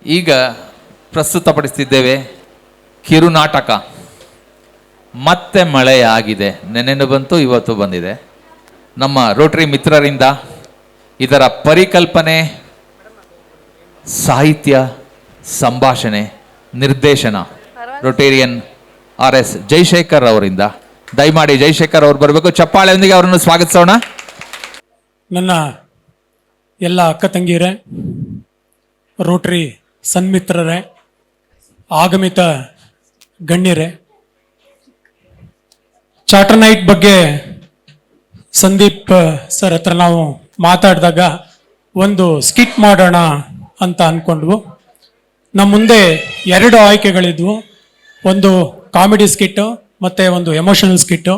ಈಗ ಪ್ರಸ್ತುತಪಡಿಸ್ತಿದ್ದೇವೆ ಕಿರುನಾಟಕ ಮತ್ತೆ ಮಳೆಯಾಗಿದೆ. ನೆನ್ನೆನು ಬಂತು, ಇವತ್ತು ಬಂದಿದೆ. ನಮ್ಮ ರೋಟರಿ ಮಿತ್ರರಿಂದ ಇದರ ಪರಿಕಲ್ಪನೆ, ಸಾಹಿತ್ಯ, ಸಂಭಾಷಣೆ, ನಿರ್ದೇಶನ ರೋಟೇರಿಯನ್ RS ಜೈಶೇಖರ್ ಅವರಿಂದ. ದಯಮಾಡಿ ಜೈಶೇಖರ್ ಅವರು ಬರಬೇಕು. ಚಪ್ಪಾಳೆಯೊಂದಿಗೆ ಅವರನ್ನು ಸ್ವಾಗತಿಸೋಣ. ನನ್ನ ಎಲ್ಲ ಅಕ್ಕ ತಂಗಿಯರೇ, ರೋಟರಿ ಸನ್ಮಿತ್ರರೇ, ಆಗಮಿತ ಗಣ್ಯರೇ, ಚಾರ್ಟರ್ ನೈಟ್ ಬಗ್ಗೆ ಸಂದೀಪ್ ಸರ್ ಹತ್ರ ನಾವು ಮಾತಾಡಿದಾಗ ಒಂದು ಸ್ಕಿಟ್ ಮಾಡೋಣ ಅಂತ ಅಂದ್ಕೊಂಡ್ವು. ನಮ್ಮ ಮುಂದೆ 2 ಆಯ್ಕೆಗಳಿದ್ವು, ಒಂದು ಕಾಮಿಡಿ ಸ್ಕಿಟ್ಟು ಮತ್ತು ಒಂದು ಎಮೋಷನಲ್ ಸ್ಕಿಟ್ಟು.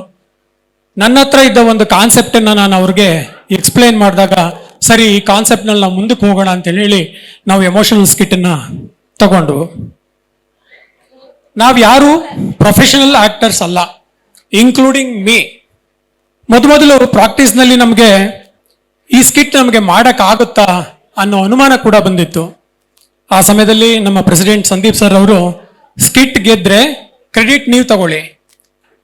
ನನ್ನ ಹತ್ರ ಇದ್ದ ಒಂದು ಕಾನ್ಸೆಪ್ಟನ್ನು ನಾನು ಅವ್ರಿಗೆ ಎಕ್ಸ್ಪ್ಲೇನ್ ಮಾಡಿದಾಗ, ಸರಿ ಈ ಕಾನ್ಸೆಪ್ಟ್ನಲ್ಲಿ ನಾವು ಮುಂದಕ್ಕೆ ಹೋಗೋಣ ಅಂತೇಳಿ ಹೇಳಿ ನಾವು ಎಮೋಷನಲ್ ಸ್ಕಿಟ್ಟನ್ನು ತಗೊಂಡ್ವು. ನಾವು ಯಾರು ಪ್ರೊಫೆಷನಲ್ ಆಕ್ಟರ್ಸ್ ಅಲ್ಲ, ಇನ್ಕ್ಲೂಡಿಂಗ್ ಮೀ. ಮೊದಲು ಪ್ರಾಕ್ಟೀಸ್ನಲ್ಲಿ ನಮಗೆ ಈ ಸ್ಕಿಟ್ ನಮಗೆ ಮಾಡೋಕ್ಕಾಗುತ್ತಾ ಅನ್ನೋ ಅನುಮಾನ ಕೂಡ ಬಂದಿತ್ತು. ಆ ಸಮಯದಲ್ಲಿ ನಮ್ಮ ಪ್ರೆಸಿಡೆಂಟ್ ಸಂದೀಪ್ ಸರ್ ಅವರು, ಸ್ಕಿಟ್ ಗೆದ್ರೆ ಕ್ರೆಡಿಟ್ ನೀವು ತಗೊಳ್ಳಿ,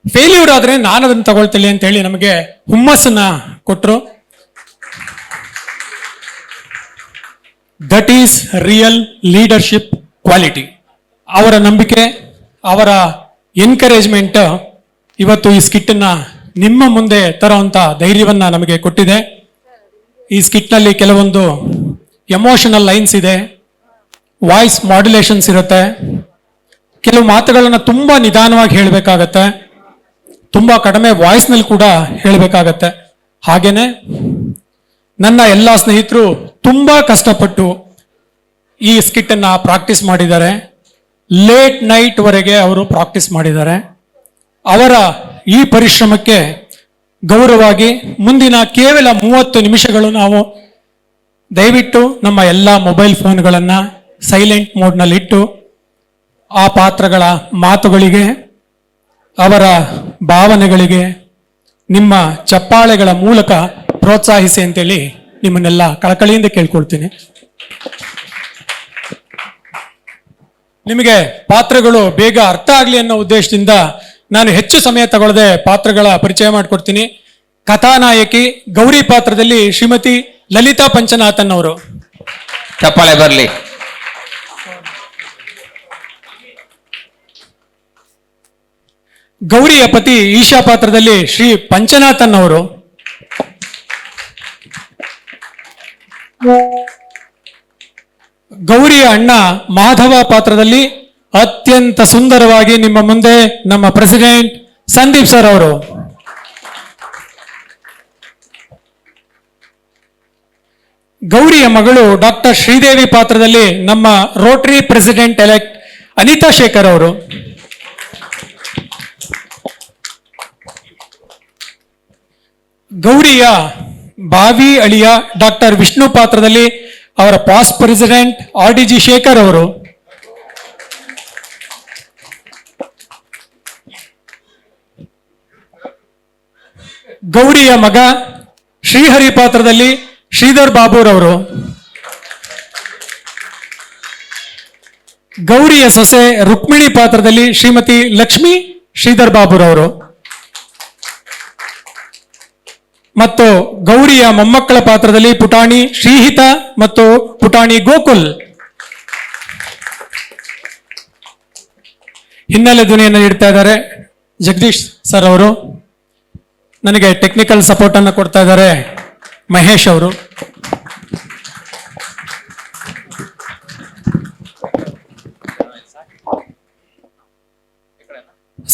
ಫೇಲ್ಯೂರ್ ಆದರೆ ನಾನು ಅದನ್ನು ತಗೊಳ್ತೀನಿ ಅಂತೇಳಿ ನಮಗೆ ಹುಮ್ಮಸ್ಸನ್ನ ಕೊಟ್ಟರು. That is real leadership quality. ಅವರ ನಂಬಿಕೆ, ಅವರ ಎನ್ಕರೇಜ್ಮೆಂಟ್ ಇವತ್ತು ಈ ಸ್ಕಿಟ್ಟನ್ನು ನಿಮ್ಮ ಮುಂದೆ ತರುವಂಥ ಧೈರ್ಯವನ್ನ ನಮಗೆ ಕೊಟ್ಟಿದೆ. ಈ ಸ್ಕಿಟ್ನಲ್ಲಿ ಕೆಲವೊಂದು ಎಮೋಷನಲ್ ಲೈನ್ಸ್ ಇದೆ, ವಾಯ್ಸ್ ಮಾಡ್ಯುಲೇಷನ್ಸ್ ಇರುತ್ತೆ, ಕೆಲವು ಮಾತುಗಳನ್ನು ತುಂಬ ನಿಧಾನವಾಗಿ ಹೇಳಬೇಕಾಗತ್ತೆ, ತುಂಬ ಕಡಿಮೆ ವಾಯ್ಸ್ನಲ್ಲಿ ಕೂಡ ಹೇಳಬೇಕಾಗತ್ತೆ. ಹಾಗೇನೆ ನನ್ನ ಎಲ್ಲ ಸ್ನೇಹಿತರು ತುಂಬ ಕಷ್ಟಪಟ್ಟು ಈ ಸ್ಕಿಟ್ಟನ್ನು ಪ್ರಾಕ್ಟೀಸ್ ಮಾಡಿದ್ದಾರೆ. ಲೇಟ್ ನೈಟ್ವರೆಗೆ ಅವರು ಪ್ರಾಕ್ಟೀಸ್ ಮಾಡಿದ್ದಾರೆ. ಅವರ ಈ ಪರಿಶ್ರಮಕ್ಕೆ ಗೌರವವಾಗಿ ಮುಂದಿನ ಕೇವಲ 30 ನಿಮಿಷಗಳು ನಾವು ದಯವಿಟ್ಟು ನಮ್ಮ ಎಲ್ಲ ಮೊಬೈಲ್ ಫೋನ್ಗಳನ್ನು ಸೈಲೆಂಟ್ ಮೋಡ್ನಲ್ಲಿಟ್ಟು ಆ ಪಾತ್ರಗಳ ಮಾತುಗಳಿಗೆ, ಅವರ ಭಾವನೆಗಳಿಗೆ ನಿಮ್ಮ ಚಪ್ಪಾಳೆಗಳ ಮೂಲಕ ಪ್ರೋತ್ಸಾಹಿಸಿ ಅಂತೇಳಿ ನಿಮ್ಮನ್ನೆಲ್ಲ ಕಳಕಳಿಯಿಂದ ಕೇಳ್ಕೊಳ್ತೀನಿ. ನಿಮಗೆ ಪಾತ್ರಗಳು ಬೇಗ ಅರ್ಥ ಆಗಲಿ ಅನ್ನೋ ಉದ್ದೇಶದಿಂದ ನಾನು ಹೆಚ್ಚು ಸಮಯ ತಗೊಳ್ಳದೆ ಪಾತ್ರಗಳ ಪರಿಚಯ ಮಾಡಿಕೊಡ್ತೀನಿ. ಕಥಾನಾಯಕಿ ಗೌರಿ ಪಾತ್ರದಲ್ಲಿ ಶ್ರೀಮತಿ ಲಲಿತಾ ಪಂಚನಾಥನ್ ಅವರು. ಚಪ್ಪಾಳೆ ಬರಲಿ. ಗೌರಿಯ ಪತಿ ಈಶಾ ಪಾತ್ರದಲ್ಲಿ ಶ್ರೀ ಪಂಚನಾಥನ್ ಅವರು. ಗೌರಿಯ ಅಣ್ಣ ಮಾಧವ ಪಾತ್ರದಲ್ಲಿ ಅತ್ಯಂತ ಸುಂದರವಾಗಿ ನಿಮ್ಮ ಮುಂದೆ ನಮ್ಮ ಪ್ರೆಸಿಡೆಂಟ್ ಸಂದೀಪ್ ಸರ್ ಅವರು. ಗೌರಿಯ ಮಗಳು ಡಾಕ್ಟರ್ ಶ್ರೀದೇವಿ ಪಾತ್ರದಲ್ಲಿ ನಮ್ಮ Rotary president elect Anita Shekhar ಅವರು. ಗೌರಿಯ ಭಾವಿ ಅಳಿಯ ಡಾಕ್ಟರ್ ವಿಷ್ಣು ಪಾತ್ರದಲ್ಲಿ ಅವರ ಪಾಸ್ಟ್ ಪ್ರೆಸಿಡೆಂಟ್ RDG ಶೇಖರ್ ಅವರು. ಗೌರಿಯ ಮಗ ಶ್ರೀಹರಿ ಪಾತ್ರದಲ್ಲಿ ಶ್ರೀಧರ್ ಬಾಬುರವರು. ಗೌರಿಯ ಸೊಸೆ ರುಕ್ಮಿಣಿ ಪಾತ್ರದಲ್ಲಿ ಶ್ರೀಮತಿ ಲಕ್ಷ್ಮಿ ಶ್ರೀಧರ್ ಬಾಬುರವರು. ಮತ್ತು ಗೌರಿಯ ಮೊಮ್ಮಕ್ಕಳ ಪಾತ್ರದಲ್ಲಿ ಪುಟಾಣಿ ಶ್ರೀಹಿತ ಮತ್ತು ಪುಟಾಣಿ ಗೋಕುಲ್. ಹಿನ್ನೆಲೆ ಧ್ವನಿಯನ್ನು ನೀಡ್ತಾ ಇದ್ದಾರೆ ಜಗದೀಶ್ ಸರ್ ಅವರು. ನನಗೆ ಟೆಕ್ನಿಕಲ್ ಸಪೋರ್ಟ್ ಅನ್ನು ಕೊಡ್ತಾ ಇದ್ದಾರೆ ಮಹೇಶ್ ಅವರು.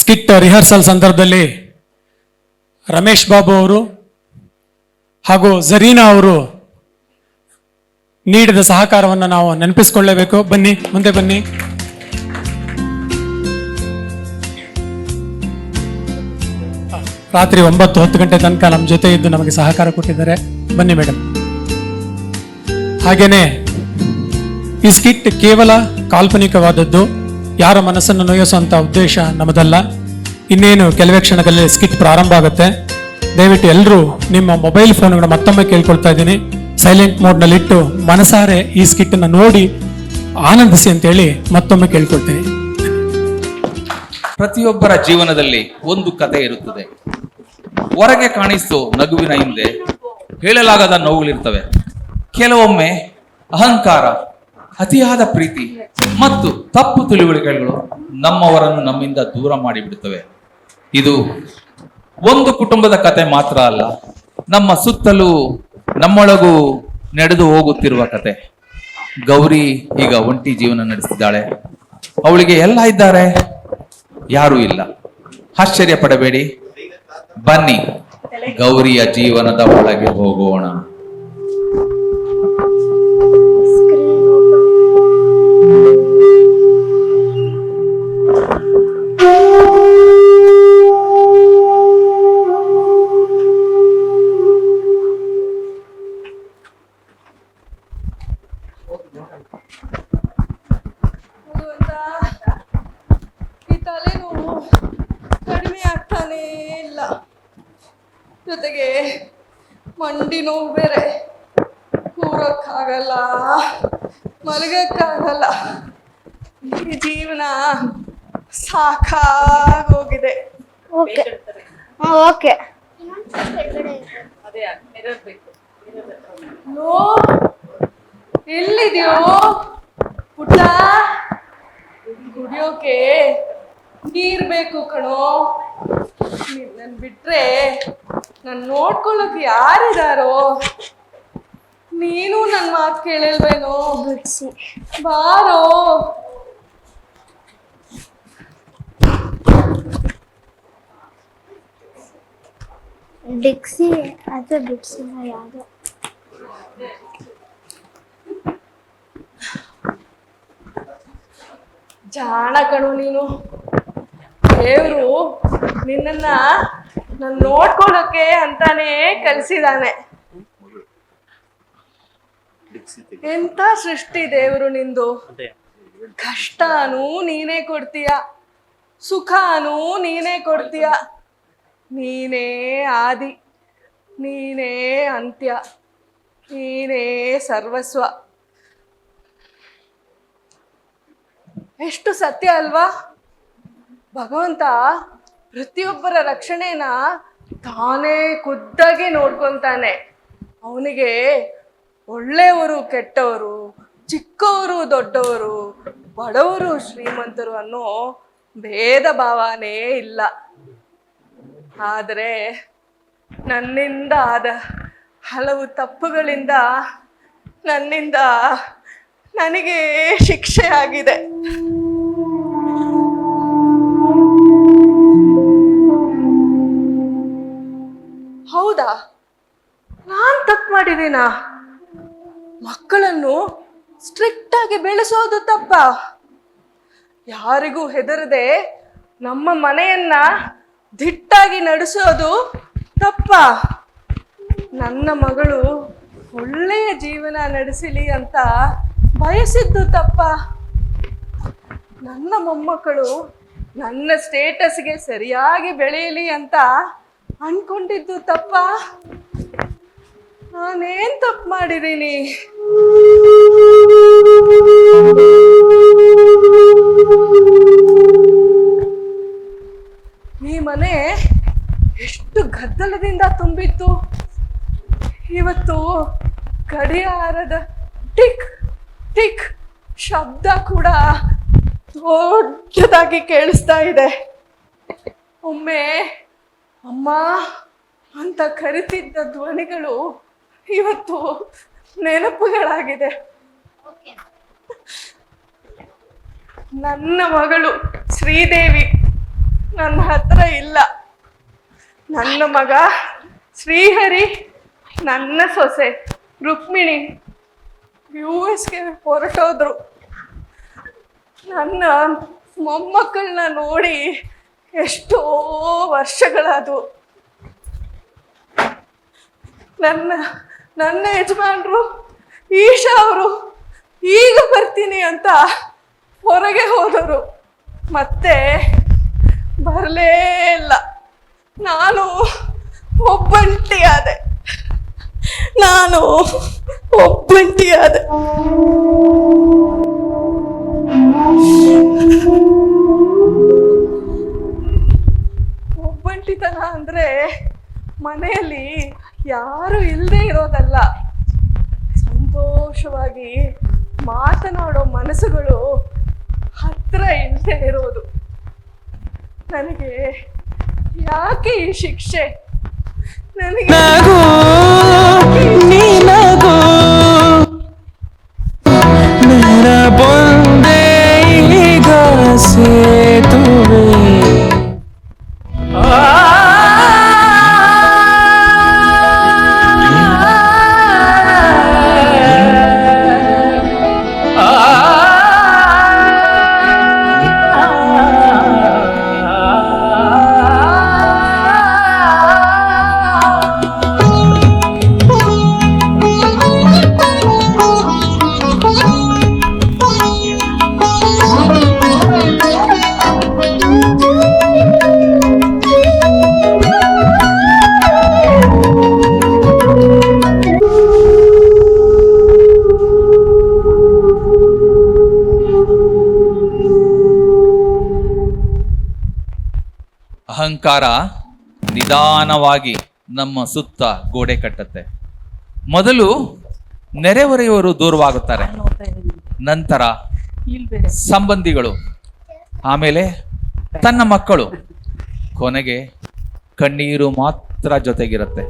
ಸ್ಕಿಟ್ ರಿಹರ್ಸಲ್ ಸಂದರ್ಭದಲ್ಲಿ ರಮೇಶ್ ಬಾಬು ಅವರು ಹಾಗೂ ಜರೀನಾ ಅವರು ನೀಡಿದ ಸಹಕಾರವನ್ನು ನಾವು ನೆನಪಿಸಿಕೊಳ್ಳಬೇಕು. ಬನ್ನಿ, ಮುಂದೆ ಬನ್ನಿ. ರಾತ್ರಿ 9-10 ಗಂಟೆ ತನಕ ನಮ್ಮ ಜೊತೆ ಇದ್ದು ನಮಗೆ ಸಹಕಾರ ಕೊಟ್ಟಿದ್ದಾರೆ. ಬನ್ನಿ ಮೇಡಮ್. ಹಾಗೇನೆ ಈ ಸ್ಕಿಟ್ ಕೇವಲ ಕಾಲ್ಪನಿಕವಾದದ್ದು, ಯಾರ ಮನಸ್ಸನ್ನು ನೋಯಿಸುವಂತ ಉದ್ದೇಶ ನಮ್ಮದಲ್ಲ. ಇನ್ನೇನು ಕೆಲವೇ ಕ್ಷಣದಲ್ಲಿ ಸ್ಕಿಟ್ ಪ್ರಾರಂಭ ಆಗುತ್ತೆ. ದಯವಿಟ್ಟು ಎಲ್ಲರೂ ನಿಮ್ಮ ಮೊಬೈಲ್ ಫೋನ್ಗಳನ್ನ ಮತ್ತೊಮ್ಮೆ ಕೇಳ್ಕೊಳ್ತಾ ಇದ್ದೀನಿ, ಸೈಲೆಂಟ್ ಮೋಡ್ನಲ್ಲಿಟ್ಟು ಮನಸಾರೆ ಈ ಸ್ಕಿಟ್ಟನ್ನು ನೋಡಿ ಆನಂದಿಸಿ ಅಂತೇಳಿ ಮತ್ತೊಮ್ಮೆ ಕೇಳ್ಕೊಳ್ತೀನಿ. ಪ್ರತಿಯೊಬ್ಬರ ಜೀವನದಲ್ಲಿ ಒಂದು ಕತೆ ಇರುತ್ತದೆ. ಹೊರಗೆ ಕಾಣಿಸೋ ನಗುವಿನ ಹಿಂದೆ ಹೇಳಲಾಗದ ನೋವುಗಳಿರ್ತವೆ. ಕೆಲವೊಮ್ಮೆ ಅಹಂಕಾರ, ಅತಿಯಾದ ಪ್ರೀತಿ ಮತ್ತು ತಪ್ಪು ತಿಳುವಳಿಕೆಗಳು ನಮ್ಮವರನ್ನು ನಮ್ಮಿಂದ ದೂರ ಮಾಡಿಬಿಡುತ್ತವೆ. ಇದು ಒಂದು ಕುಟುಂಬದ ಕತೆ ಮಾತ್ರ ಅಲ್ಲ, ನಮ್ಮ ಸುತ್ತಲೂ ನಮ್ಮೊಳಗೂ ನಡೆದು ಹೋಗುತ್ತಿರುವ ಕತೆ. ಗೌರಿ ಈಗ ಒಂಟಿ ಜೀವನ ನಡೆಸಿದ್ದಾಳೆ. ಅವಳಿಗೆ ಎಲ್ಲ ಇದ್ದಾರೆ, ಯಾರೂ ಇಲ್ಲ. ಆಶ್ಚರ್ಯ ಪಡಬೇಡಿ, ಬನ್ನಿ ಗೌರಿಯ ಜೀವನದ ಒಳಗೆ ಹೋಗೋಣ. ಈ ತಲೆನೋವು ಕಡಿಮೆ ಆಗ್ತಾನೇ ಇಲ್ಲ, ಜೊತೆಗೆ ಮಂಡಿ ನೋವು ಬೇರೆ. ಕೂರಕ್ಕಾಗಲ್ಲ, ಮಲಗಕ್ಕಾಗಲ್ಲ. ಈ ಜೀವನ ಸಾಕಾಗೋಗಿದೆ. Okay okay. ಲೋ, ಎಲ್ಲಿದ್ಯೋ ಪುಟ್ಟ? ಕುಡಿಯೋಕೆ ನೀರ್ ಬೇಕು ಕಣೋ. ನನ್ ಬಿಟ್ರೆ ನನ್ ನೋಡ್ಕೊಳ್ಳೋಕೆ ಯಾರಿದಾರೋ? ನೀನು ನನ್ ಮಾತು ಕೇಳಿಲ್ವೇನೋ? ಬಿಡ್ಸಿ. ಬಾರೋ. ಡಿಕ್ಸಿ ಅದು ಬಿಡ್ಸಿಲ್ಲ ಯಾವುದು. ಜಾಣ ಕಣು ನೀನು. ದೇವ್ರು ನಿನ್ನನ್ನ ನಾನು ನೋಡ್ಕೊಳ್ಳೋಕೆ ಅಂತಾನೆ ಕಲ್ಸಿದಾನೆ. ಎಂತ ಸೃಷ್ಟಿ ದೇವ್ರು ನಿಂದು. ಕಷ್ಟನೂ ನೀನೇ ಕೊಡ್ತೀಯ, ಸುಖನೂ ನೀನೇ ಕೊಡ್ತೀಯ. ನೀನೇ ಆದಿ, ನೀನೇ ಅಂತ್ಯ, ನೀನೇ ಸರ್ವಸ್ವ. ಎಷ್ಟು ಸತ್ಯ ಅಲ್ವಾ? ಭಗವಂತ ಪ್ರತಿಯೊಬ್ಬರ ರಕ್ಷಣೆನ ತಾನೇ ಖುದ್ದಾಗಿ ನೋಡ್ಕೊಂತಾನೆ. ಅವನಿಗೆ ಒಳ್ಳೆಯವರು ಕೆಟ್ಟವರು, ಚಿಕ್ಕವರು ದೊಡ್ಡವರು, ಬಡವರು ಶ್ರೀಮಂತರು ಅನ್ನೋ ಭೇದ ಭಾವನೇ ಇಲ್ಲ. ಆದರೆ ನನ್ನಿಂದ ಆದ ಹಲವು ತಪ್ಪುಗಳಿಂದ ನನ್ನಿಂದ ನನಗೆ ಶಿಕ್ಷೆ ಆಗಿದೆ. ಹೌದಾ? ನಾನ್ ತಪ್ಪು ಮಾಡಿದೀನ? ಮಕ್ಕಳನ್ನು ಸ್ಟ್ರಿಕ್ಟ್ ಆಗಿ ಬೆಳೆಸೋದು ತಪ್ಪ? ಯಾರಿಗೂ ಹೆದರದೆ ನಮ್ಮ ಮನೆಯನ್ನ ದಿಟ್ಟಾಗಿ ನಡೆಸೋದು ತಪ್ಪ? ನನ್ನ ಮಗಳು ಒಳ್ಳೆಯ ಜೀವನ ನಡೆಸಲಿ ಅಂತ ಬಯಸಿದ್ದು ತಪ್ಪ? ನನ್ನ ಮೊಮ್ಮಕ್ಕಳು ನನ್ನ ಸ್ಟೇಟಸ್ಗೆ ಸರಿಯಾಗಿ ಬೆಳೆಯಲಿ ಅಂತ ಅನ್ಕೊಂಡಿದ್ದು ತಪ್ಪ? ನಾನೇನ್ ತಪ್ಪು ಮಾಡಿದ್ದೀನಿ? ಈ ಮನೆ ಎಷ್ಟು ಗದ್ದಲದಿಂದ ತುಂಬಿತ್ತು. ಇವತ್ತು ಗಡಿಯಾರದ ಟಿಕ್ ಟಿಕ್ ಶಬ್ದ ಕೂಡ ದೊಡ್ಡದಾಗಿ ಕೇಳಿಸ್ತಾ ಇದೆ. ಒಮ್ಮೆ ಅಮ್ಮ ಅಂತ ಕರಿತಿದ್ದ ಧ್ವನಿಗಳು ಇವತ್ತು ನೆನಪುಗಳಾಗಿದೆ. ನನ್ನ ಮಗಳು ಶ್ರೀದೇವಿ ನನ್ನ ಹತ್ರ ಇಲ್ಲ. ನನ್ನ ಮಗ ಶ್ರೀಹರಿ, ನನ್ನ ಸೊಸೆ ರುಕ್ಮಿಣಿ US-ಗೆ ಹೊರಟೋದ್ರು. ನನ್ನ ಮೊಮ್ಮಕ್ಕಳನ್ನ ನೋಡಿ ಎಷ್ಟೋ ವರ್ಷಗಳಾದವು. ನನ್ನ ಯಜಮಾನ್ರು ಈಶಾ ಅವರು ಈಗ ಬರ್ತೀನಿ ಅಂತ ಹೊರಗೆ ಹೋದರು, ಮತ್ತೆ ಬರಲೇ ಇಲ್ಲ. ನಾನು ಒಬ್ಬಂಟಿಯಾದೆ. ಮಾತನಾಡೋ ಮನಸ್ಸುಗಳು ಹತ್ರ ಇಲ್ಲದೆ ಇರೋದು. ನನಗೆ ಯಾಕೆ ಈ ಶಿಕ್ಷೆ? ನನಗೆ ಅಹಂಕಾರ ನಿಧಾನವಾಗಿ ನಮ್ಮ ಸುತ್ತ ಗೋಡೆ ಕಟ್ಟುತ್ತೆ. ಮೊದಲು ನೆರೆಹೊರೆಯವರು ದೂರವಾಗುತ್ತಾರೆ, ನಂತರ ಸಂಬಂಧಿಗಳು, ಆಮೇಲೆ ತನ್ನ ಮಕ್ಕಳು, ಕೊನೆಗೆ ಕಣ್ಣೀರು ಮಾತ್ರ ಜೊತೆಗಿರುತ್ತೆ.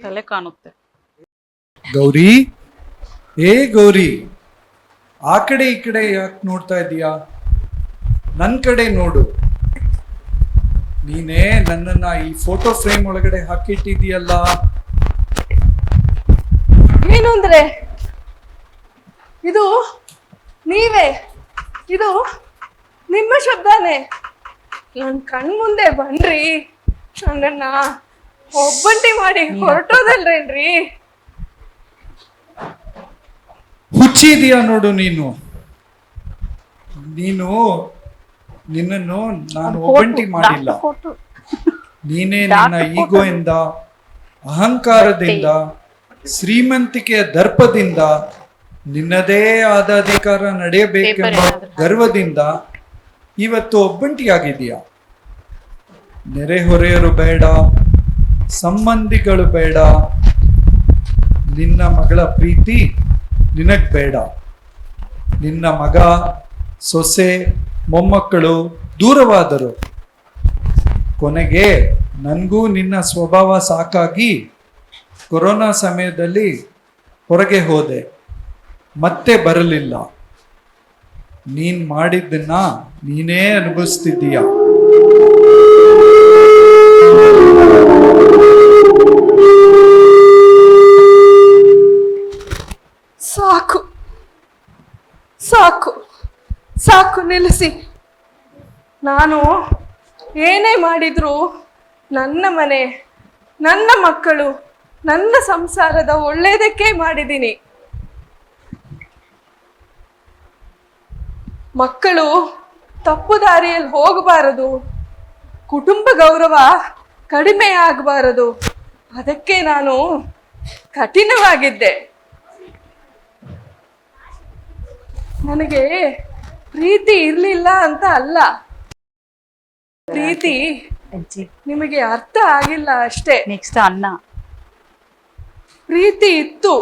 ತಲೆ ಕಾಣುತ್ತೆ. ಗೌರಿ, ಏ ಗೌರಿ, ಆ ಕಡೆ ಈ ಕಡೆ ಯಾಕೆ ನೋಡ್ತಾ ಇದೀಯಾ? ನನ್ನ ಕಡೆ ನೋಡು. ನೀನೇ ನನ್ನನ್ನ ಈ ಫೋಟೋ ಫ್ರೇಮ್ ಒಳಗಡೆ ಹಾಕಿಟ್ಟಿದೀಯಲ್ಲ. ಏನು ಅಂದ್ರೆ ಇದು ನೀವೇ? ಇದು ನಿಮ್ಮ ಶಬ್ದನೇ? ನನ್ ಕಣ್ಮುಂದೆ ಬನ್ರಿ, ನನ್ನನ್ನ ಒಬ್ಬಂಟಿ ಮಾಡಿ ಹೊರಟೋದಲ್ರೇನ್ರಿ? ಹುಚ್ಚಿದೀಯಾ ನೋಡು ನೀನು. ನಿನ್ನನ್ನು ನಾನು ಒಬ್ಬಂಟಿ ಮಾಡಿಲ್ಲ. ನೀನೇ ನಿನ್ನ ಈಗೋ ಇಂದ, ಅಹಂಕಾರದಿಂದ, ಶ್ರೀಮಂತಿಕೆಯ ದರ್ಪದಿಂದ, ನಿನ್ನದೇ ಆದ ಅಧಿಕಾರ ನಡೆಯಬೇಕೆಂಬ ಗರ್ವದಿಂದ ಇವತ್ತು ಒಬ್ಬಂಟಿಯಾಗಿದೀಯ. ನೆರೆಹೊರೆಯರು ಬೇಡ, ಸಂಬಂಧಿಗಳು ಬೇಡ, ನಿನ್ನ ಮಗಳ ಪ್ರೀತಿ ನಿನಗ್ ಬೇಡ. ನಿನ್ನ ಮಗ, ಸೊಸೆ, ಮೊಮ್ಮಕ್ಕಳು ದೂರವಾದರು. ಕೊನೆಗೆ ನನಗೂ ನಿನ್ನ ಸ್ವಭಾವ ಸಾಕಾಗಿ ಕೊರೋನಾ ಸಮಯದಲ್ಲಿ ಹೊರಗೆ ಹೋದೆ, ಮತ್ತೆ ಬರಲಿಲ್ಲ. ನೀನ್ ಮಾಡಿದ್ದನ್ನ ನೀನೇ ಅನುಭವಿಸ್ತಿದ್ದೀಯ. ಸಾಕು ಸಾಕು ಸಾಕು, ನಿಲ್ಲಿಸಿ. ನಾನು ಏನೇ ಮಾಡಿದ್ರು ನನ್ನ ಮನೆ, ನನ್ನ ಮಕ್ಕಳು, ನನ್ನ ಸಂಸಾರದ ಒಳ್ಳೇದಕ್ಕೆ ಮಾಡಿದ್ದೀನಿ. ಮಕ್ಕಳು ತಪ್ಪು ದಾರಿಯಲ್ಲಿ ಹೋಗಬಾರದು, ಕುಟುಂಬ ಗೌರವ ಕಡಿಮೆ ಆಗಬಾರದು, ಅದಕ್ಕೆ ನಾನು ಕಠಿಣವಾಗಿದ್ದೆ. ನನಗೆ ಪ್ರೀತಿ ಇರ್ಲಿಲ್ಲ ಅಂತ ಅಲ್ಲ, ಪ್ರೀತಿ ನಿಮಗೆ ಅರ್ಥ ಆಗಿಲ್ಲ ಅಷ್ಟೇ. ನೆಕ್ಸ್ಟ್ ಅನ್ನ. ಪ್ರೀತಿ ಇತ್ತು,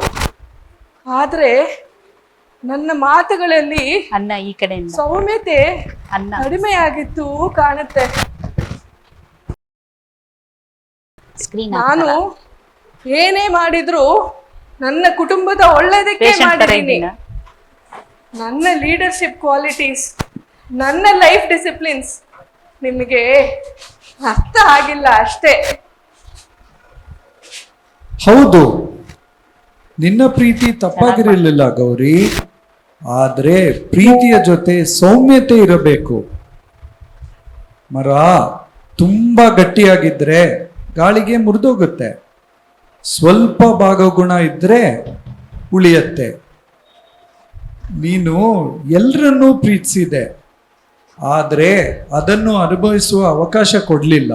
ಆದ್ರೆ ನನ್ನ ಮಾತುಗಳಲ್ಲಿ ಅನ್ನ ಈ ಕಡೆಯಿಂದ ಸೌಮ್ಯತೆ ಅನ್ನ ಕಡಿಮೆ ಆಗಿತ್ತು ಕಾಣುತ್ತೆ. ಸ್ಕ್ರೀನ್ ನಾನು ಏನೇ ಮಾಡಿದ್ರು ನನ್ನ ಕುಟುಂಬದ ಒಳ್ಳೆಯದಕ್ಕೆ ಮಾಡಿದ್ದೀನಿ. ನನ್ನ ಲೀಡರ್ಶಿಪ್ ಕ್ವಾಲಿಟೀಸ್, ನನ್ನ ಲೈಫ್ ಡಿಸಿಪ್ಲಿನ್ಸ್ ನಿಮಗೆ ಅರ್ಥ ಆಗಿಲ್ಲ ಅಷ್ಟೇ. ಹೌದು, ನಿನ್ನ ಪ್ರೀತಿ ತಪ್ಪಾಗಿರಲಿಲ್ಲ ಗೌರಿ, ಆದ್ರೆ ಪ್ರೀತಿಯ ಜೊತೆ ಸೌಮ್ಯತೆ ಇರಬೇಕು. ಮರ ತುಂಬಾ ಗಟ್ಟಿಯಾಗಿದ್ರೆ ಗಾಳಿಗೆ ಮುರಿದೋಗುತ್ತೆ, ಸ್ವಲ್ಪ ಭಾಗಗುಣ ಇದ್ರೆ ಉಳಿಯತ್ತೆ. ನೀನು ಎಲ್ಲರನ್ನೂ ಪ್ರೀತಿಸಿದೆ, ಆದ್ರೆ ಅದನ್ನು ಅನುಭವಿಸುವ ಅವಕಾಶ ಕೊಡ್ಲಿಲ್ಲ.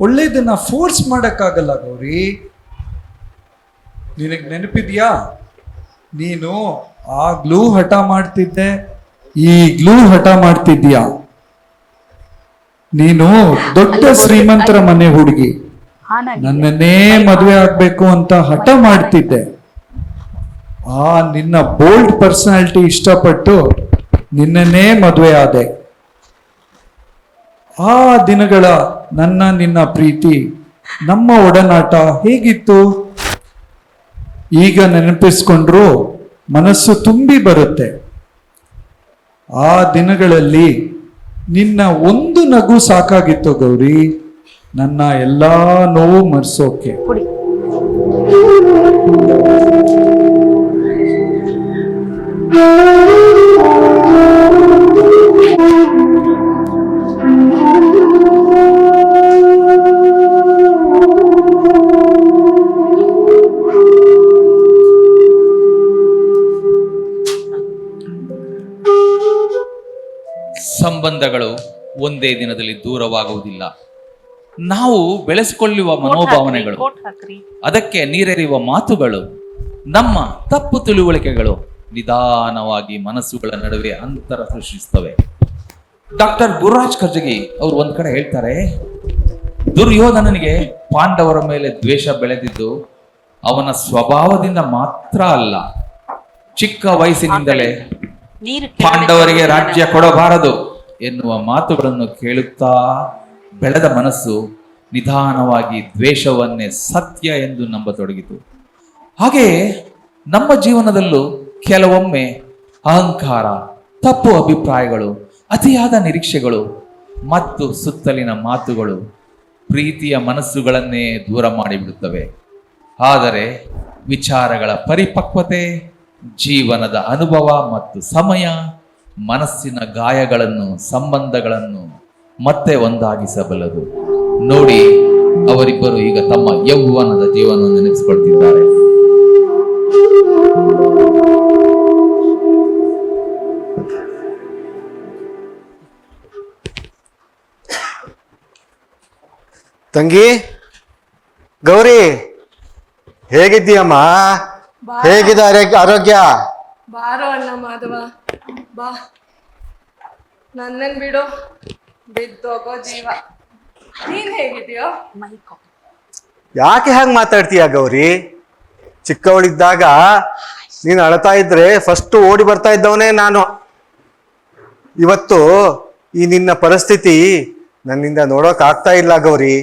ಒಳ್ಳೇದನ್ನ ಫೋರ್ಸ್ ಮಾಡಕ್ಕಾಗಲ್ಲ ಗೌರಿ. ನಿನಗೆ ನೆನಪಿದ್ಯಾ, ನೀನು ಆಗ್ಲೂ ಹಠ ಮಾಡ್ತಿದ್ದೆ, ಈಗ್ಲೂ ಹಠ ಮಾಡ್ತಿದ್ಯಾ? ನೀನು ದೊಡ್ಡ ಶ್ರೀಮಂತರ ಮನೆ ಹುಡುಗಿ, ನನ್ನನ್ನೇ ಮದುವೆ ಆಗ್ಬೇಕು ಅಂತ ಹಠ ಮಾಡ್ತಿದ್ದೆ. ಆ ನಿನ್ನ ಬೋಲ್ಡ್ ಪರ್ಸನಾಲಿಟಿ ಇಷ್ಟಪಟ್ಟು ನಿನ್ನನ್ನೇ ಮದುವೆ ಆದೆ. ಆ ದಿನಗಳ ನಿನ್ನ ಪ್ರೀತಿ, ನಮ್ಮ ಒಡನಾಟ ಹೇಗಿತ್ತು? ಈಗ ನೆನಪಿಸ್ಕೊಂಡ್ರು ಮನಸ್ಸು ತುಂಬಿ ಬರುತ್ತೆ. ಆ ದಿನಗಳಲ್ಲಿ ನಿನ್ನ ಒಂದು ನಗು ಸಾಕಾಗಿತ್ತು ಗೌರಿ, ನನ್ನ ಎಲ್ಲಾ ನೋವು ಮರ್ಸೋಕೆ. ಸಂಬಂಧಗಳು ಒಂದೇ ದಿನದಲ್ಲಿ ದೂರವಾಗುವುದಿಲ್ಲ. ನಾವು ಬೆಳೆಸಿಕೊಳ್ಳುವ ಮನೋಭಾವನೆಗಳು, ಕೋಟ್ ಹಾಕ್ರಿ. ಅದಕ್ಕೆ ನೀರೆರೆಯುವ ಮಾತುಗಳು, ನಮ್ಮ ತಪ್ಪು ತಿಳುವಳಿಕೆಗಳು ನಿಧಾನವಾಗಿ ಮನಸ್ಸುಗಳ ನಡುವೆ ಅಂತರ ಸೃಷ್ಟಿಸ್ತವೆ. ಡಾಕ್ಟರ್ ಗುರುರಾಜ್ ಕರ್ಜಗಿ ಅವರು ಒಂದ್ ಕಡೆ ಹೇಳ್ತಾರೆ, ದುರ್ಯೋಧನನಿಗೆ ಪಾಂಡವರ ಮೇಲೆ ದ್ವೇಷ ಬೆಳೆದಿದ್ದು ಅವನ ಸ್ವಭಾವದಿಂದ ಮಾತ್ರ ಅಲ್ಲ, ಚಿಕ್ಕ ವಯಸ್ಸಿನಿಂದಲೇ ಪಾಂಡವರಿಗೆ ರಾಜ್ಯ ಕೊಡಬಾರದು ಎನ್ನುವ ಮಾತುಗಳನ್ನು ಕೇಳುತ್ತಾ ಬೆಳೆದ ಮನಸ್ಸು ನಿಧಾನವಾಗಿ ದ್ವೇಷವನ್ನೇ ಸತ್ಯ ಎಂದು ನಂಬತೊಡಗಿತು. ಹಾಗೆಯೇ ನಮ್ಮ ಜೀವನದಲ್ಲೂ ಕೆಲವೊಮ್ಮೆ ಅಹಂಕಾರ, ತಪ್ಪು ಅಭಿಪ್ರಾಯಗಳು, ಅತಿಯಾದ ನಿರೀಕ್ಷೆಗಳು ಮತ್ತು ಸುತ್ತಲಿನ ಮಾತುಗಳು ಪ್ರೀತಿಯ ಮನಸ್ಸುಗಳನ್ನೇ ದೂರ ಮಾಡಿಬಿಡುತ್ತವೆ. ಆದರೆ ವಿಚಾರಗಳ ಪರಿಪಕ್ವತೆ, ಜೀವನದ ಅನುಭವ ಮತ್ತು ಸಮಯ ಮನಸ್ಸಿನ ಗಾಯಗಳನ್ನು, ಸಂಬಂಧಗಳನ್ನು ಮತ್ತೆ ಒಂದಾಗಿಸಬಲ್ಲದು. ನೋಡಿ, ಅವರಿಬ್ಬರು ಈಗ ತಮ್ಮ ಯೌವನದ ಜೀವನವನ್ನು ನೆನೆಸಿಕೊಳ್ತಿದ್ದಾರೆ. ತಂಗಿ ಗೌರಿ, ಹೇಗಿದ್ದೀಯಮ್ಮ? ಹೇಗಿದೆ ಆರೋಗ್ಯ? ಬಾರೋ ಅಣ್ಣ ಮಾಧವ, ಬಾ. ನನ್ನನ್ ಬಿಡು, ಬಿದ್ದೋಗೋ ಜೀವ. ನೀನ್ ಹೇಗಿದ್ಯೋ? ಯಾಕೆ ಹಾಗೆ ಮಾತಾಡ್ತೀಯ ಗೌರಿ? ಚಿಕ್ಕವಳಿದ್ದಾಗ ನೀನು ಅಳ್ತಾ ಇದ್ರೆ ಫಸ್ಟ್ ಓಡಿ ಬರ್ತಾ ಇದ್ದವನೇ ನಾನು. ಇವತ್ತು ಈ ನಿನ್ನ ಪರಿಸ್ಥಿತಿ ನನ್ನಿಂದ ನೋಡೋಕ್ ಆಗ್ತಾ ಇಲ್ಲ ಗೌರಿ.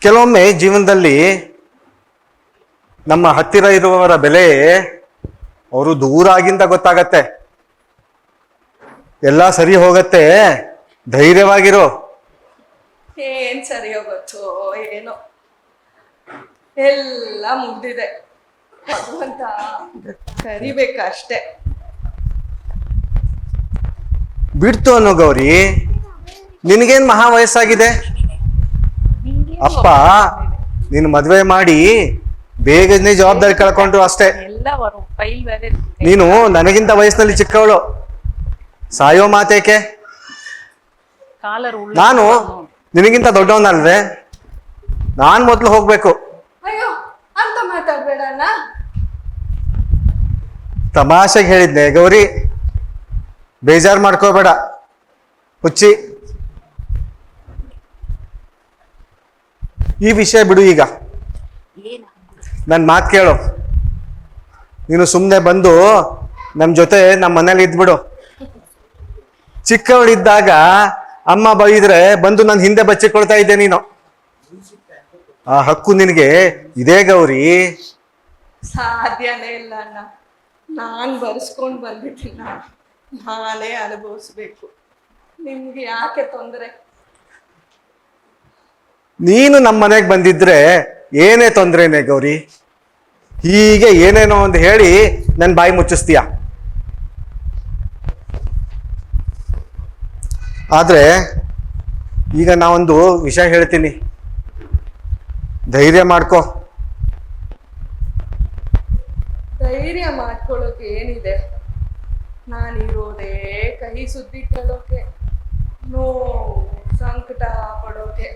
ಕೆಲವೊಮ್ಮೆ ಜೀವನದಲ್ಲಿ ನಮ್ಮ ಹತ್ತಿರ ಇರುವವರ ಬೆಲೆ ಅವರು ದೂರ ಆಗಿಂದ ಗೊತ್ತಾಗತ್ತೆ. ಎಲ್ಲ ಸರಿ ಹೋಗತ್ತೆ, ಧೈರ್ಯವಾಗಿರೋ. ಏನ್ ಸರಿ ಹೋಗುತ್ತೋ ಏನೋ, ಎಲ್ಲ ಮುಗ್ದಿದೆ. ಭಗವಂತ ಕರಿಬೇಕಷ್ಟೆ. ಬಿಡ್ತು ಅನ್ನೋ ಗೌರಿ, ನಿನಗೇನ್ ಮಹಾ ವಯಸ್ಸಾಗಿದೆ? ಅಪ್ಪ ನೀನು ಮದ್ವೆ ಮಾಡಿ ಬೇಗನೆ ಜವಾಬ್ದಾರಿ ಕಳ್ಕೊಂಡ್ರು ಅಷ್ಟೇ. ನೀನು ನನಗಿಂತ ವಯಸ್ಸಿನಲ್ಲಿ ಚಿಕ್ಕವಳು, ಸಾಯೋ ಮಾತೇಕೆ? ನಾನು ನಿನಗಿಂತ ದೊಡ್ಡವನಲ್ವೇ? ನಾನ್ ಮೊದ್ಲು ಹೋಗ್ಬೇಕು. ಅಯ್ಯೋ, ಅಂತ ಮಾತಾಡ್ಬೇಡ ಅಣ್ಣ. ತಮಾಷೆಗೆ ಹೇಳಿದ್ದೆ ಗೌರಿ, ಬೇಜಾರು ಮಾಡ್ಕೋಬೇಡ ಹುಚ್ಚಿ. ಈ ವಿಷಯ ಬಿಡು ಈಗ, ನನ್ನ ಮಾತು ಕೇಳು. ನೀನು ಸುಮ್ಮನೆ ಬಂದು ನಮ್ಮ ಜೊತೆ ನಮ್ಮ ಮನೇಲಿ ಇದ್ಬಿಡು. ಚಿಕ್ಕವಳಿದ್ದಾಗ ಅಮ್ಮ ಬೈದ್ರೆ ಬಂದು ನನ್ನ ಹಿಂದೆ ಬಚ್ಚಿಕೊಳ್ತಾ ಇದ್ದೆ ನೀನು. ಆ ಹಕ್ಕು ನಿನಗೆ ಇದೇ ಗೌರಿ. ಸಾಧ್ಯನೇ ಇಲ್ಲ ಅಣ್ಣ. ನಾನ್ ಬರ್ಸ್ಕೊಂಡ್ ಬಂದಿದ್ದೀನಿ, ನಾನೇ ಅನುಭವಿಸ್ಬೇಕು. ನಿಮ್ಗೆ ಯಾಕೆ ತೊಂದರೆ? ನೀನು ನಮ್ಮ ಮನೆಗೆ ಬಂದಿದ್ರೆ ಏನೇ ತೊಂದ್ರೆನೆ ಗೌರಿ? ಹೀಗೆ ಏನೇನೋ ಒಂದು ಹೇಳಿ ನನ್ನ ಬಾಯಿ ಮುಚ್ಚಿಸ್ತೀಯ. ಆದ್ರೆ ಈಗ ನಾವೊಂದು ವಿಷಯ ಹೇಳ್ತೀನಿ, ಧೈರ್ಯ ಮಾಡ್ಕೋ. ಧೈರ್ಯ ಮಾಡ್ಕೊಳ್ಳೋಕೆ ಏನಿದೆ? ನಾನಿರೋದೇ ಕಹಿ ಸುದ್ದಿ ಕೇಳೋಕೆ, ನೋವು ಸಂಕಟ ಪಡೋಕೆ.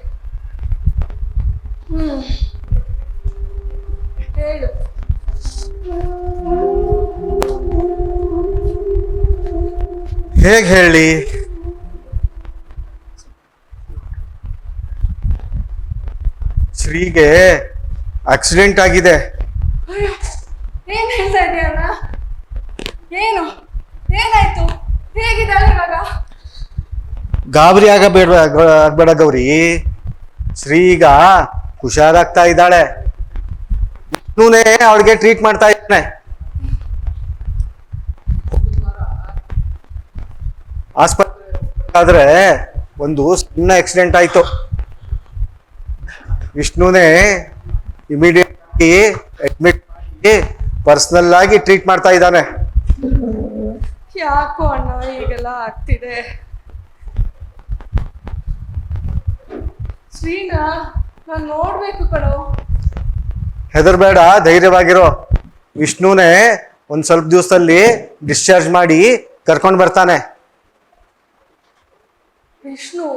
ಹೇಳು. ಹೇಗೆ ಹೇಳಿ? ಶ್ರೀಗೆ ಆಕ್ಸಿಡೆಂಟ್ ಆಗಿದೆ. ಅಯ್ಯೋ, ಏನ್ ಹೇಳ್ತಾ ಇದೆಯಣ್ಣ? ಏನು ಏನಾಯ್ತು? ಹೇಗಿದ್ದಾಳೆ ಇವಾಗ? ಗಾಬರಿ ಆಗ್ಬೇಡ ಗೌರಿ. ಶ್ರೀ ಈಗ ಹುಷಾರಾಗ್ತಾ ಇದ್ದಾಳೆ. ವಿಷ್ಣುನೇ ಅವಳಿಗೆ ಟ್ರೀಟ್ ಮಾಡ್ತಾ ಇದ್ದಾನೆ. ಆಸ್ಪತ್ರೆ ಒಂದು ಸಣ್ಣ ಆಕ್ಸಿಡೆಂಟ್ ಆಯ್ತು. ವಿಷ್ಣುನೇ ಇಮಿಡಿಯೇಟ್ ಆಗಿ ಅಡ್ಮಿಟ್ ಮಾಡಿ ಪರ್ಸನಲ್ ಆಗಿ ಟ್ರೀಟ್ ಮಾಡ್ತಾ ಇದ್ದಾನೆ. ಯಾಕೋ ಅಣ್ಣ ಹೀಗೆಲ್ಲ ಆಗ್ತಿದೆ? ಶ್ರೀನಾ ನಾನ್ ನೋಡ್ಬೇಕು ಕಣೋ. ಹೆದರ್ಬೇಡ, ಧೈರ್ಯವಾಗಿರೋ. ವಿಷ್ಣುನೇ ಒಂದ್ ಸ್ವಲ್ಪ ದಿವಸದಲ್ಲಿ ಡಿಸ್ಚಾರ್ಜ್ ಮಾಡಿ ಕರ್ಕೊಂಡು ಬರ್ತಾನೆ. ವಿಷ್ಣು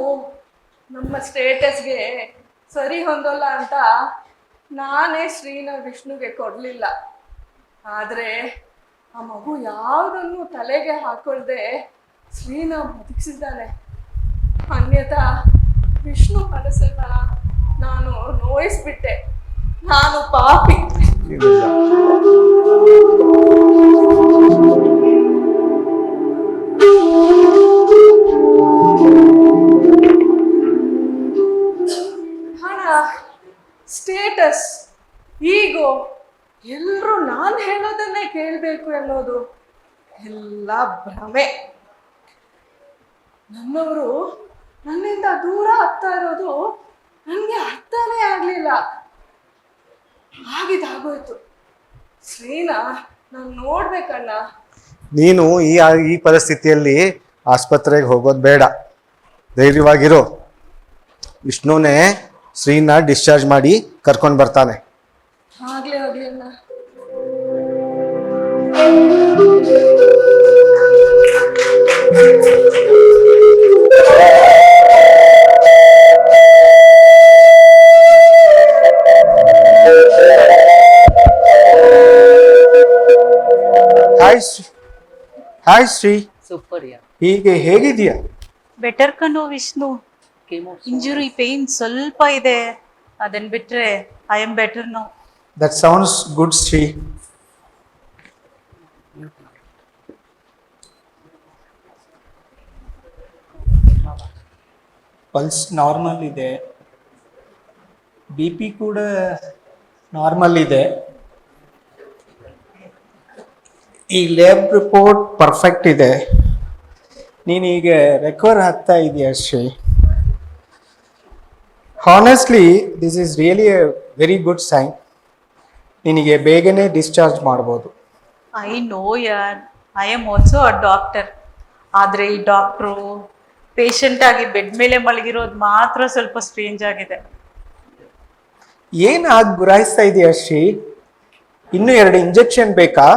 ನಮ್ಮ ಸ್ಟೇಟಸ್ಗೆ ಸರಿ ಹೊಂದೋಲ್ಲ ಅಂತ ನಾನೇ ಶ್ರೀನ ವಿಷ್ಣುಗೆ ಕೊಡ್ಲಿಲ್ಲ. ಆದ್ರೆ ಆ ಮಗು ಯಾವುದನ್ನು ತಲೆಗೆ ಹಾಕೊಳ್ದೆ ಶ್ರೀನ ಬದುಕಿಸಿದ್ದಾನೆ. ಅನ್ಯತಾ ವಿಷ್ಣು ಮನಸ್ಸನ್ನ ನಾನು ನೋಯಿಸ್ಬಿಟ್ಟೆ. ನಾನು ಪಾಪಿ. ಹಣ, ಸ್ಟೇಟಸ್, ಈಗೋ ಎಲ್ರೂ ನಾನು ಹೇಳೋದನ್ನೇ ಕೇಳಬೇಕು ಅನ್ನೋದು ಎಲ್ಲ ಭ್ರಮೆ. ನನ್ನವರು ನನ್ನಿಂದ ದೂರ ಆಗ್ತಾ ಇರೋದು ನನಗೆ ಅರ್ಥನೇ ಆಗ್ಲಿಲ್ಲ. ಆಗಿದಾಗೋಯ್ತು. ಶ್ರೀನ ನಾನು ನೋಡ್ಬೇಕಣ್ಣ. ನೀನು ಈ ಪರಿಸ್ಥಿತಿಯಲ್ಲಿ ಆಸ್ಪತ್ರೆಗೆ ಹೋಗೋದು ಬೇಡ, ಧೈರ್ಯವಾಗಿರೋ. ವಿಷ್ಣುನೇ ಶ್ರೀನ ಡಿಸ್ಚಾರ್ಜ್ ಮಾಡಿ ಕರ್ಕೊಂಡು ಬರ್ತಾನೆ. ಆಗ್ಲೇ ಆಗ್ಲಿ ಅಣ್ಣ. Hi Shri, super yeah. ಹೀಗೆ ಹೇಗಿದೆಯಾ? ಬೆಟರ್ ಕಣೋ ವಿಷ್ಣು. ಇಂಜುರಿ ಪೇನ್ ಸ್ವಲ್ಪ ಇದೆ, ಅದನ್ನ ಬಿಟ್ರೆ I am better now. That sounds good Shri. Pulse normal ಇದೆ, ಬಿ ಪಿ ಕೂಡ ನಾರ್ಮಲ್ ಇದೆ. ಈ ಲ್ಯಾಬ್ ರಿಪೋರ್ಟ್ ಪರ್ಫೆಕ್ಟ್ ಇದೆ. ನೀನೀಗ ರಿಕವರ್ ಆಗ್ತಾ ಇದೆಯಾ Shri? Honestly this is really a very good sign. ನಿನಗೆ ಬೇಗನೆ ಡಿಸ್ಚಾರ್ಜ್ ಮಾಡ್ಬೋದು. ಐ ನೋ ಯಾರ್, I am also a doctor. ಆದರೆ ಈ ಡಾಕ್ಟ್ರು ಪೇಷಂಟ್ ಆಗಿ ಬೆಡ್ ಮೇಲೆ ಮಲಗಿರೋದು ಮಾತ್ರ ಸ್ವಲ್ಪ ಸ್ಟ್ರೇಂಜ್ ಆಗಿದೆ. ಏನಾಗಿ ಗುರಾಯಿಸ್ತಾ ಇದೆಯಾ ಶ್ರೀ? ಇನ್ನೂ 2 ಇಂಜೆಕ್ಷನ್ ಬೇಕಾ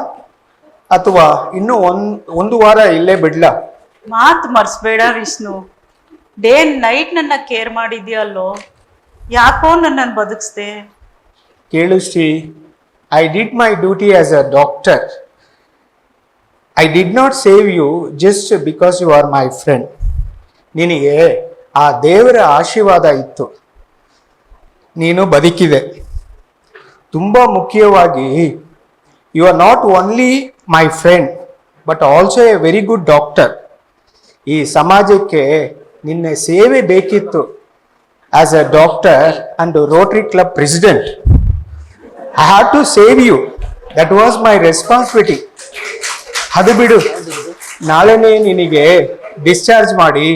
ಅಥವಾ ಇನ್ನೂ ಒಂದು ವಾರ ಇಲ್ಲೇ ಬಿಡ್ಲಾ? ಮಾತು ಮರ್ಸ್ಬೇಡ ವಿಷ್ಣು. ಡೇ ಅಂಡ್ ನೈಟ್ ನನ್ನ ಕೇರ್ ಮಾಡಿದ್ಯಲ್ಲೋ, ಯಾಕೋ ನನ್ನನ್ನು ಬದುಕಿಸ್ದೆ? ಕೇಳು Shri, I did my duty as a doctor. I did not save you just because you are my friend. ನಿನಗೆ ಆ ದೇವರ ಆಶೀರ್ವಾದ ಇತ್ತು, ನೀನು ಬದುಕಿದೆ. ತುಂಬ ಮುಖ್ಯವಾಗಿ you are not only my friend but also a very good doctor. ಈ ಸಮಾಜಕ್ಕೆ ನಿನ್ನ ಸೇವೆ ಬೇಕಿತ್ತು. As a doctor and Rotary Club president I have to save you. That was my responsibility. ಅದು ಬಿಡು, ನಾಳೆನೇ ನಿನಗೆ ಡಿಸ್ಚಾರ್ಜ್ ಮಾಡಿ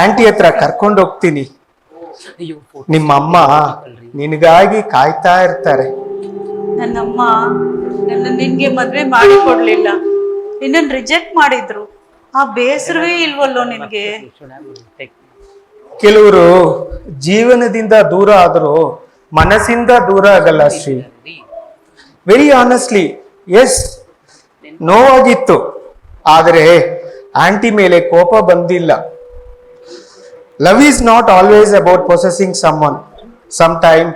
ಆಂಟಿ ಹತ್ರ ಕರ್ಕೊಂಡು ಹೋಗ್ತೀನಿ. ನಿಮ್ಮಮ್ಮ ನಿನಗಾಗಿ ಕಾಯ್ತಾ ಇರ್ತಾರೆ. ನನ್ನಮ್ಮ ನನ್ನ ನಿನ್ಗೆ ಮದ್ವೆ ಮಾಡಿ ಕೊಡ್ಲಿಲ್ಲ, ನಿನ್ನನ್ನು ರಿಜೆಕ್ಟ್ ಮಾಡಿದ್ರು. ಆ ಬೇಸರವೇ ಇಲ್ವಲ್ಲೋ ನಿನ್ಗೆ? ಕೆಲವರು ಜೀವನದಿಂದ ದೂರ ಆದರೂ ಮನಸ್ಸಿಂದ ದೂರ ಆಗಲ್ಲ ಶ್ರೀ. ವೆರಿ ಆನೆಸ್ಟ್ಲಿ ಎಸ್, ನೋವಾಗಿತ್ತು, ಆದರೆ ಆಂಟಿ ಮೇಲೆ ಕೋಪ ಬಂದಿಲ್ಲ. Love is not always about possessing someone. Sometime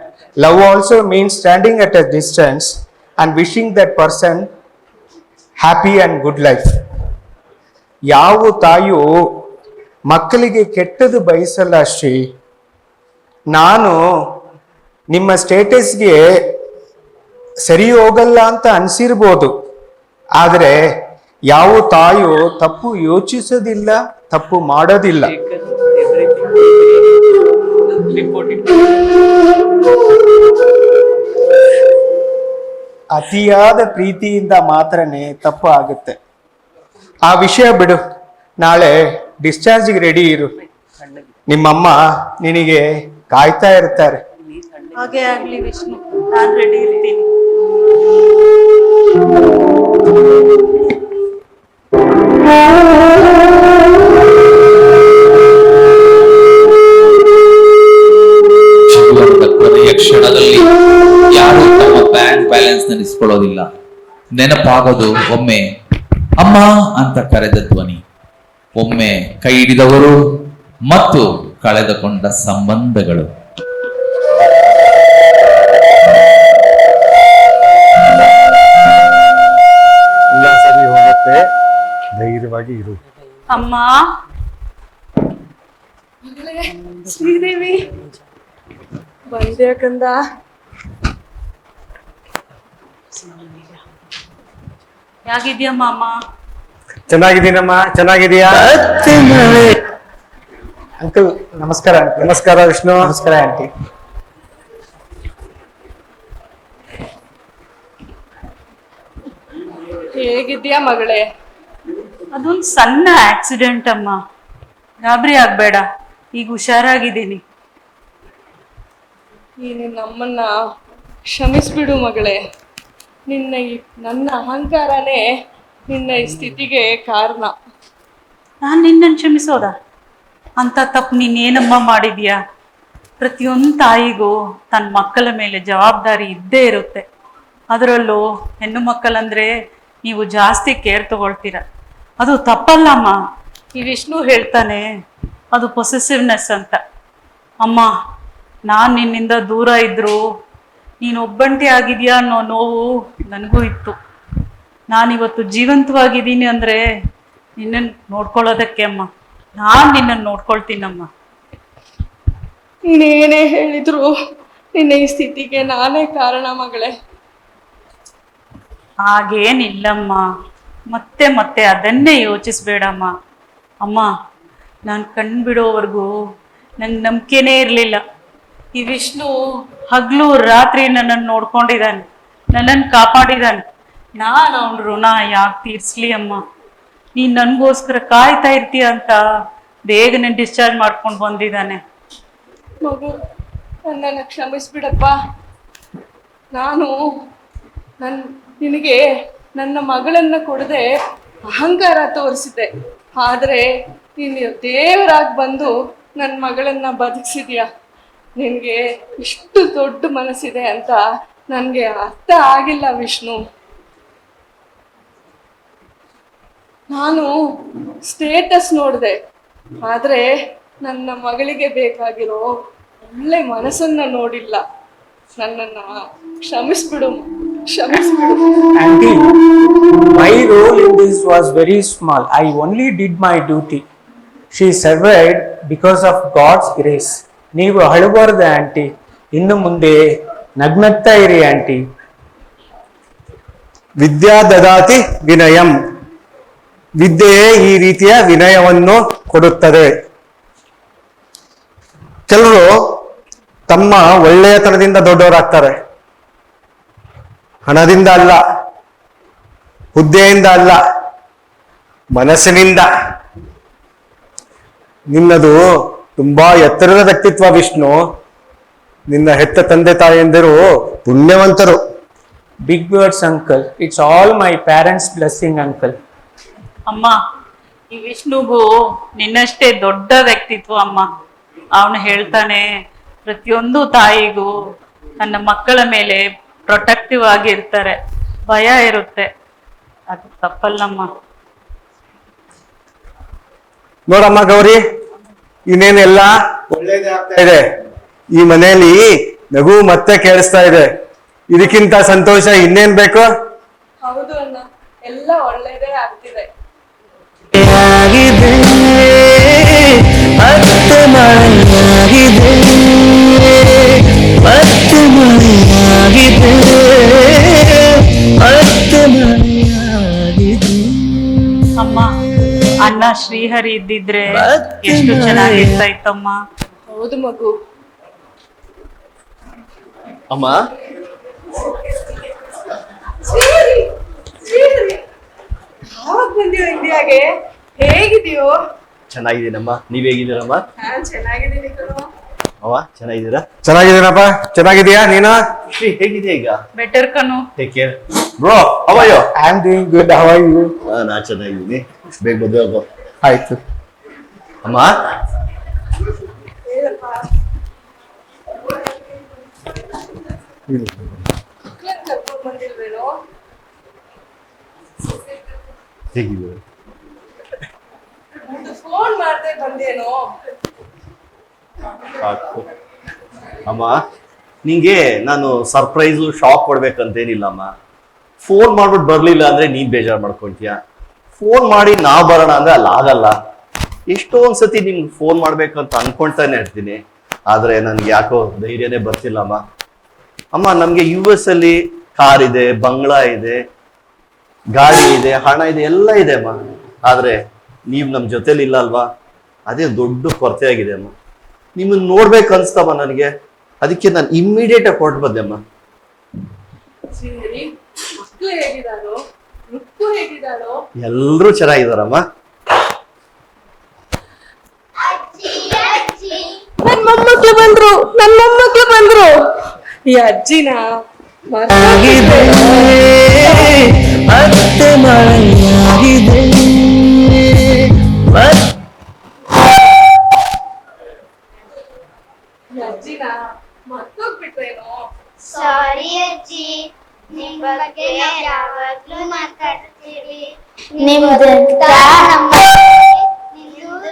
love also means standing at a distance and wishing that person happy and good life. ಯಾವ ತಾಯಿಯು ಮಕ್ಕಳಿಗೆ ಕೆಟ್ಟದ್ದು ಬಯಸಲ್ಲ ಶ್ರೀ. ನಾನು ನಿಮ್ಮ ಸ್ಟೇಟಸ್ಗೆ ಸರಿ ಹೋಗಲ್ಲ ಅಂತ ಅನ್ಸಿರ್ಬೋದು, ಆದರೆ ಯಾವ ತಾಯಿಯು ತಪ್ಪು ಯೋಚಿಸೋದಿಲ್ಲ, ತಪ್ಪು ಮಾಡೋದಿಲ್ಲ. ಅತಿಯಾದ ಪ್ರೀತಿಯಿಂದ ಮಾತ್ರನೇ ತಪ್ಪು ಆಗುತ್ತೆ. ಆ ವಿಷಯ ಬಿಡು, ನಾಳೆ ಡಿಸ್ಚಾರ್ಜ್ಗೆ ರೆಡಿ ಇರು. ನಿಮ್ಮಮ್ಮ ನಿನಗೆ ಕಾಯ್ತಾ ಇರ್ತಾರೆ. ಹಾಗೆ ಆಗ್ಲಿ ವಿಷ್ಣು, ನಾನು ರೆಡಿ ಇರ್ತೀನಿ. ಜೀವನದ ಕೊನೆಯ ಕ್ಷಣದಲ್ಲಿ ಯಾರು ತಮ್ಮ ಬ್ಯಾಂಕ್ ಬ್ಯಾಲೆನ್ಸ್ ನೆನೆಸ್ಕೊಳ್ಳೋದಿಲ್ಲ. ನೆನಪಾಗೋದು ಒಮ್ಮೆ ಅಮ್ಮ ಅಂತ ಕರೆದ ಧ್ವನಿ, ಒಮ್ಮೆ ಕೈ ಹಿಡಿದವರು ಮತ್ತು ಕಳೆದುಕೊಂಡ ಸಂಬಂಧಗಳು. ಎಲ್ಲ ಸರಿ ಹೋಗುತ್ತೆ, ಧೈರ್ಯವಾಗಿ ಇರು. ಅಮ್ಮ, ಶ್ರೀದೇವಿ ಬಂದೆ ಕಂದ. ಹೇಗಿದ್ಯಮ್ಮ ಅಮ್ಮ? ಚೆನ್ನಾಗಿದ್ದೀನಮ್ಮ, ಚೆನ್ನಾಗಿದೀಯಾ? ಅಂಕಲ್ ನಮಸ್ಕಾರ. uncle. ನಮಸ್ಕಾರ ವಿಷ್ಣು. ನಮಸ್ಕಾರ ಆಂಟಿ. ಹೇಗಿದ್ಯಾ ಮಗಳೇ? ಅದೊಂದು ಸಣ್ಣ ಆಕ್ಸಿಡೆಂಟ್ ಅಮ್ಮ, ಗಾಬರಿ ಆಗ್ಬೇಡ, ಈಗ ಹುಷಾರಾಗಿದ್ದೀನಿ. ಈ ನಿನ್ನ ಅಮ್ಮನ್ನ ಕ್ಷಮಿಸ್ಬಿಡು ಮಗಳೇ. ನನ್ನ ಅಹಂಕಾರನೇ ನಿನ್ನ ಈ ಸ್ಥಿತಿಗೆ ಕಾರಣ. ನಾನು ನಿನ್ನನ್ನು ಕ್ಷಮಿಸೋದ? ಅಂತ ತಪ್ಪು ನೀನೇನಮ್ಮ ಮಾಡಿದ್ಯಾ? ಪ್ರತಿಯೊಂದು ತಾಯಿಗೂ ತನ್ನ ಮಕ್ಕಳ ಮೇಲೆ ಜವಾಬ್ದಾರಿ ಇದ್ದೇ ಇರುತ್ತೆ. ಅದರಲ್ಲೂ ಹೆಣ್ಣು ಮಕ್ಕಳಂದ್ರೆ ನೀವು ಜಾಸ್ತಿ ಕೇರ್ ತಗೊಳ್ತೀರ, ಅದು ತಪ್ಪಲ್ಲಮ್ಮ. ಈ ವಿಷ್ಣು ಹೇಳ್ತಾನೆ ಅದು ಪೊಸೆಸಿವ್ನೆಸ್ ಅಂತ. ಅಮ್ಮ, ನಾನು ನಿನ್ನಿಂದ ದೂರ ಇದ್ರು ನೀನು ಒಬ್ಬಂಟಿ ಆಗಿದೆಯಾ ಅನ್ನೋ ನೋವು ನನಗೂ ಇತ್ತು. ನಾನಿವತ್ತು ಜೀವಂತವಾಗಿದ್ದೀನಿ ಅಂದರೆ ನಿನ್ನನ್ನು ನೋಡ್ಕೊಳ್ಳೋದಕ್ಕೆ ಅಮ್ಮ. ನಾನು ನಿನ್ನನ್ನು ನೋಡ್ಕೊಳ್ತೀನಮ್ಮ. ನೀನೇನೇ ಹೇಳಿದ್ರು ನಿನ್ನ ಈ ಸ್ಥಿತಿಗೆ ನಾನೇ ಕಾರಣ ಮಗಳೇ. ಹಾಗೇನಿಲ್ಲಮ್ಮ, ಮತ್ತೆ ಮತ್ತೆ ಅದನ್ನೇ ಯೋಚಿಸ್ಬೇಡಮ್ಮ. ಅಮ್ಮ, ನಾನು ಕಣ್ಬಿಡೋವರೆಗೂ ನಂಗೆ ನಂಬಿಕೆನೇ ಇರಲಿಲ್ಲ. ಈ ವಿಷ್ಣು ಹಗಲು ರಾತ್ರಿ ನನ್ನನ್ನು ನೋಡ್ಕೊಂಡಿದ್ದಾನೆ, ನನ್ನನ್ನು ಕಾಪಾಡಿದ್ದಾನೆ. ನಾನು ಅವನ ಋಣ ಯಾಕೆ ತೀರಿಸ್ಲಿ ಅಮ್ಮ? ನೀನು ನನಗೋಸ್ಕರ ಕಾಯ್ತಾ ಇರ್ತೀಯ ಅಂತ ಬೇಗನೆ ಡಿಸ್ಚಾರ್ಜ್ ಮಾಡ್ಕೊಂಡು ಬಂದಿದ್ದಾನೆ. ಮಗು, ನನ್ನನ್ನು ಕ್ಷಮಿಸ್ಬಿಡಪ್ಪ. ನಾನು ನಿನಗೆ ನನ್ನ ಮಗಳನ್ನ ಕೊಡದೆ ಅಹಂಕಾರ ತೋರಿಸಿದ್ದೆ, ಆದರೆ ನೀನು ದೇವರಾಗಿ ಬಂದು ನನ್ನ ಮಗಳನ್ನ ಬದುಕಿಸಿದ್ಯಾ. ನಿನಗೆ ಇಷ್ಟು ದೊಡ್ಡ ಮನಸ್ಸಿದೆ ಅಂತ ನನಗೆ ಅರ್ಥ ಆಗಿಲ್ಲ ವಿಷ್ಣು. ನಾನು ಸ್ಟೇಟಸ್ ನೋಡಿದೆ, ಆದರೆ ನನ್ನ ಮಗಳಿಗೆ ಬೇಕಾಗಿರೋ ಒಳ್ಳೆ ಮನಸ್ಸನ್ನ ನೋಡಿಲ್ಲ. ನನ್ನನ್ನು ಕ್ಷಮಿಸ್ಬಿಡು, ಕ್ಷಮಿಸ್ಬಿಡು. Auntie, my role in this was very small. I only did my duty. She survived because of God's grace. ನೀವು ಅಳಬಾರ್ದು ಆಂಟಿ, ಇನ್ನು ಮುಂದೆ ನಗ್ನಗ್ತಾ ಇರಿ ಆಂಟಿ. ವಿದ್ಯಾ ದದಾತಿ ವಿನಯಂ. ವಿದ್ಯೆಯೇ ಈ ರೀತಿಯ ವಿನಯವನ್ನು ಕೊಡುತ್ತದೆ. ಕೆಲವರು ತಮ್ಮ ಒಳ್ಳೆಯತನದಿಂದ ದೊಡ್ಡವರಾಗ್ತಾರೆ, ಹಣದಿಂದ ಅಲ್ಲ, ಹುದ್ದೆಯಿಂದ ಅಲ್ಲ, ಮನಸ್ಸಿನಿಂದ. ನಿನ್ನದು ತುಂಬಾ ಎತ್ತರದ ವ್ಯಕ್ತಿತ್ವ ವಿಷ್ಣು. ನಿನ್ನ ಹೆತ್ತ ತಂದೆ ತಾಯಿಯಂದಿರು ಪುಣ್ಯವಂತರು. Big words uncle. It's all my parents blessing uncle. ಅಮ್ಮ, ಈ ವಿಷ್ಣುಗೂ ನಿನ್ನಷ್ಟೇ ದೊಡ್ಡ ವ್ಯಕ್ತಿತ್ವ ಅಮ್ಮ. ಅವನು ಹೇಳ್ತಾನೆ ಪ್ರತಿಯೊಂದು ತಾಯಿಗೂ ತನ್ನ ಮಕ್ಕಳ ಮೇಲೆ ಪ್ರೊಟೆಕ್ಟಿವ್ ಆಗಿರ್ತಾರೆ, ಭಯ ಇರುತ್ತೆ. ಅದು ತಪ್ಪಲ್ಲಮ್ಮ. ನೋಡಮ್ಮ ಗೌರಿ, ಇನ್ನೇನೆಲ್ಲ ಒಳ್ಳೇದೇ ಆಗ್ತಾ ಇದೆ. ಈ ಮನೆಯಲ್ಲಿ ನಗು ಮತ್ತೆ ಕೇಳಿಸ್ತಾ ಇದೆ. ಇದಕ್ಕಿಂತ ಸಂತೋಷ ಇನ್ನೇನ್ ಬೇಕು? ಹೌದು ಅಣ್ಣ, ಎಲ್ಲ ಒಳ್ಳೇದೇ ಆಗ್ತಿದೆ. ಆಗಿದೆ ಮತ್ತೆ ಮಳೆಯಾಗಿದೆ ಮತ್ತೆ ಮಳೆಯಾಗಿದೆ ಮತ್ತೆ ಮಳೆಯಾಗಿದೆ. ಅಮ್ಮ, ಅಣ್ಣ ಶ್ರೀಹರಿ ಇದ್ದಿದ್ರೆ ಎಷ್ಟು ಚೆನ್ನಾಗಿರ್ತಾ ಇತ್ತಮ್ಮ. ಹೌದು ಮಗು. ಅಮ್ಮ ಶ್ರೀಹರಿ, ಶ್ರೀಹರಿ, ಯಾವಾಗ ಬಂದಿಯೋ ಇಂಡಿಯಾಗೆ? ಹೇಗಿದೆಯೋ? ಚೆನ್ನಾಗಿದ್ದೀನಮ್ಮ, ನೀವ್ ಹೇಗಿದ್ದೀರಮ್ಮ? ನಾನ್ ಚೆನ್ನಾಗಿದ್ದೀನಿ ಕಣೋ. ಅವ ಚೆನ್ನಾಗಿದ್ದೀರಾ? ಚೆನ್ನಾಗಿದ್ದೀನಪ್ಪ. ಚೆನ್ನಾಗಿದೀಯಾ ನೀನು? ಶ್ರೀ ಹೇಗಿದೆಯಾ ಈಗ? ಬೆಟರ್ ಕಣು. Take care bro. ಅವಯ್ಯೋ I am doing good. How are you? ನಾ ಚೆನ್ನಾಗಿದ್ದೀನಿ. ಬೇಗ ಮದುವೆ ಆಗೋ. ಆಯ್ತು. ಅಮ್ಮ ಹೇಳಪ್ಪ. ಮಕ್ಳನ್ನ ಕರ್ಕೊಂಡ್ ಬಂದಿಲ್ವೇನೋ? ಹೇಗಿದ್ದೀರಾ? ಒಂದು ಫೋನ್ ಮಾಡ್ದೆ ಬಂದೇನೋ? ಸಾಕು. ಅಮ್ಮ ನಿಂಗೆ ನಾನು ಸರ್ಪ್ರೈಸು ಶಾಕ್ ಕೊಡ್ಬೇಕಂತೇನಿಲ್ಲಮ್ಮ. ಫೋನ್ ಮಾಡ್ಬಿಟ್ಟು ಬರ್ಲಿಲ್ಲ ಅಂದ್ರೆ ನೀನ್ ಬೇಜಾರು ಮಾಡ್ಕೊಂತೀಯ. ಫೋನ್ ಮಾಡಿ ನಾವ್ ಬರೋಣ ಅಂದ್ರೆ ಅಲ್ಲಿ ಆಗಲ್ಲ. ಎಷ್ಟೊಂದ್ಸತಿ ನಿಮ್ಗೆ ಫೋನ್ ಮಾಡ್ಬೇಕಂತ ಅನ್ಕೊಂತಾನೆ ಇರ್ತೀನಿ, ಆದ್ರೆ ನನ್ಗೆ ಯಾಕೋ ಧೈರ್ಯನೇ ಬರ್ತಿಲ್ಲಮ್ಮ. ಅಮ್ಮ ನಮ್ಗೆ US ಅಲ್ಲಿ ಕಾರ್ ಇದೆ, ಬಂಗ್ಲಾ ಇದೆ, ಗಾಡಿ ಇದೆ, ಹಣ ಇದೆ, ಎಲ್ಲ ಇದೆ ಅಮ್ಮ. ಆದ್ರೆ ನೀವ್ ನಮ್ ಜೊತೆಲಿ ಇಲ್ಲ ಅಲ್ವಾ, ಅದೇ ದೊಡ್ಡ ಕೊರತೆ ಆಗಿದೆ ಅಮ್ಮ. ನಿಮ್ಮನ್ನ ನೋಡ್ಬೇಕು ಅನ್ಸ್ತಮ್ಮ ನನಗೆ, ಅದಕ್ಕೆ ನಾನು ಇಮ್ಮಿಡಿಯೇಟ್ ಆಗಿ ಹೊರಟು ಬಂದೆ ಅಮ್ಮ. ಶ್ರೀಹರಿ, ಮಕ್ಳು ಹೇಗಿದಾರೋ? ರುಕ್ಕು ಹೇಗಿದಾರೋ? ಎಲ್ರೂ ಚೆನ್ನಾಗಿದಾರಮ್ಮ. ನನ್ ಮೊಮ್ಮಕ್ಳು ಬಂದ್ರು, ನನ್ ಮೊಮ್ಮಕ್ಳು ಬಂದ್ರು. ಈ ಅಜ್ಜಿನ ಆಗಿದೆ ಮತ್ತೆ ಮಳೆಯಾಗಿದೆ ಈ ಅಜ್ಜಿನ ಮರ್ತೋಗ್ಬಿಟ್ರೇನೋ? ಸಾರಿ ಅಜ್ಜಿ, ನಿಮ್ ಬಗ್ಗೆ ಯಾವಾಗ್ಲೂ ಮಾತಾಡ್ತೀವಿ. ನಿಮ್ದಂತ ನಮ್ಮ ನಿಮ್ದು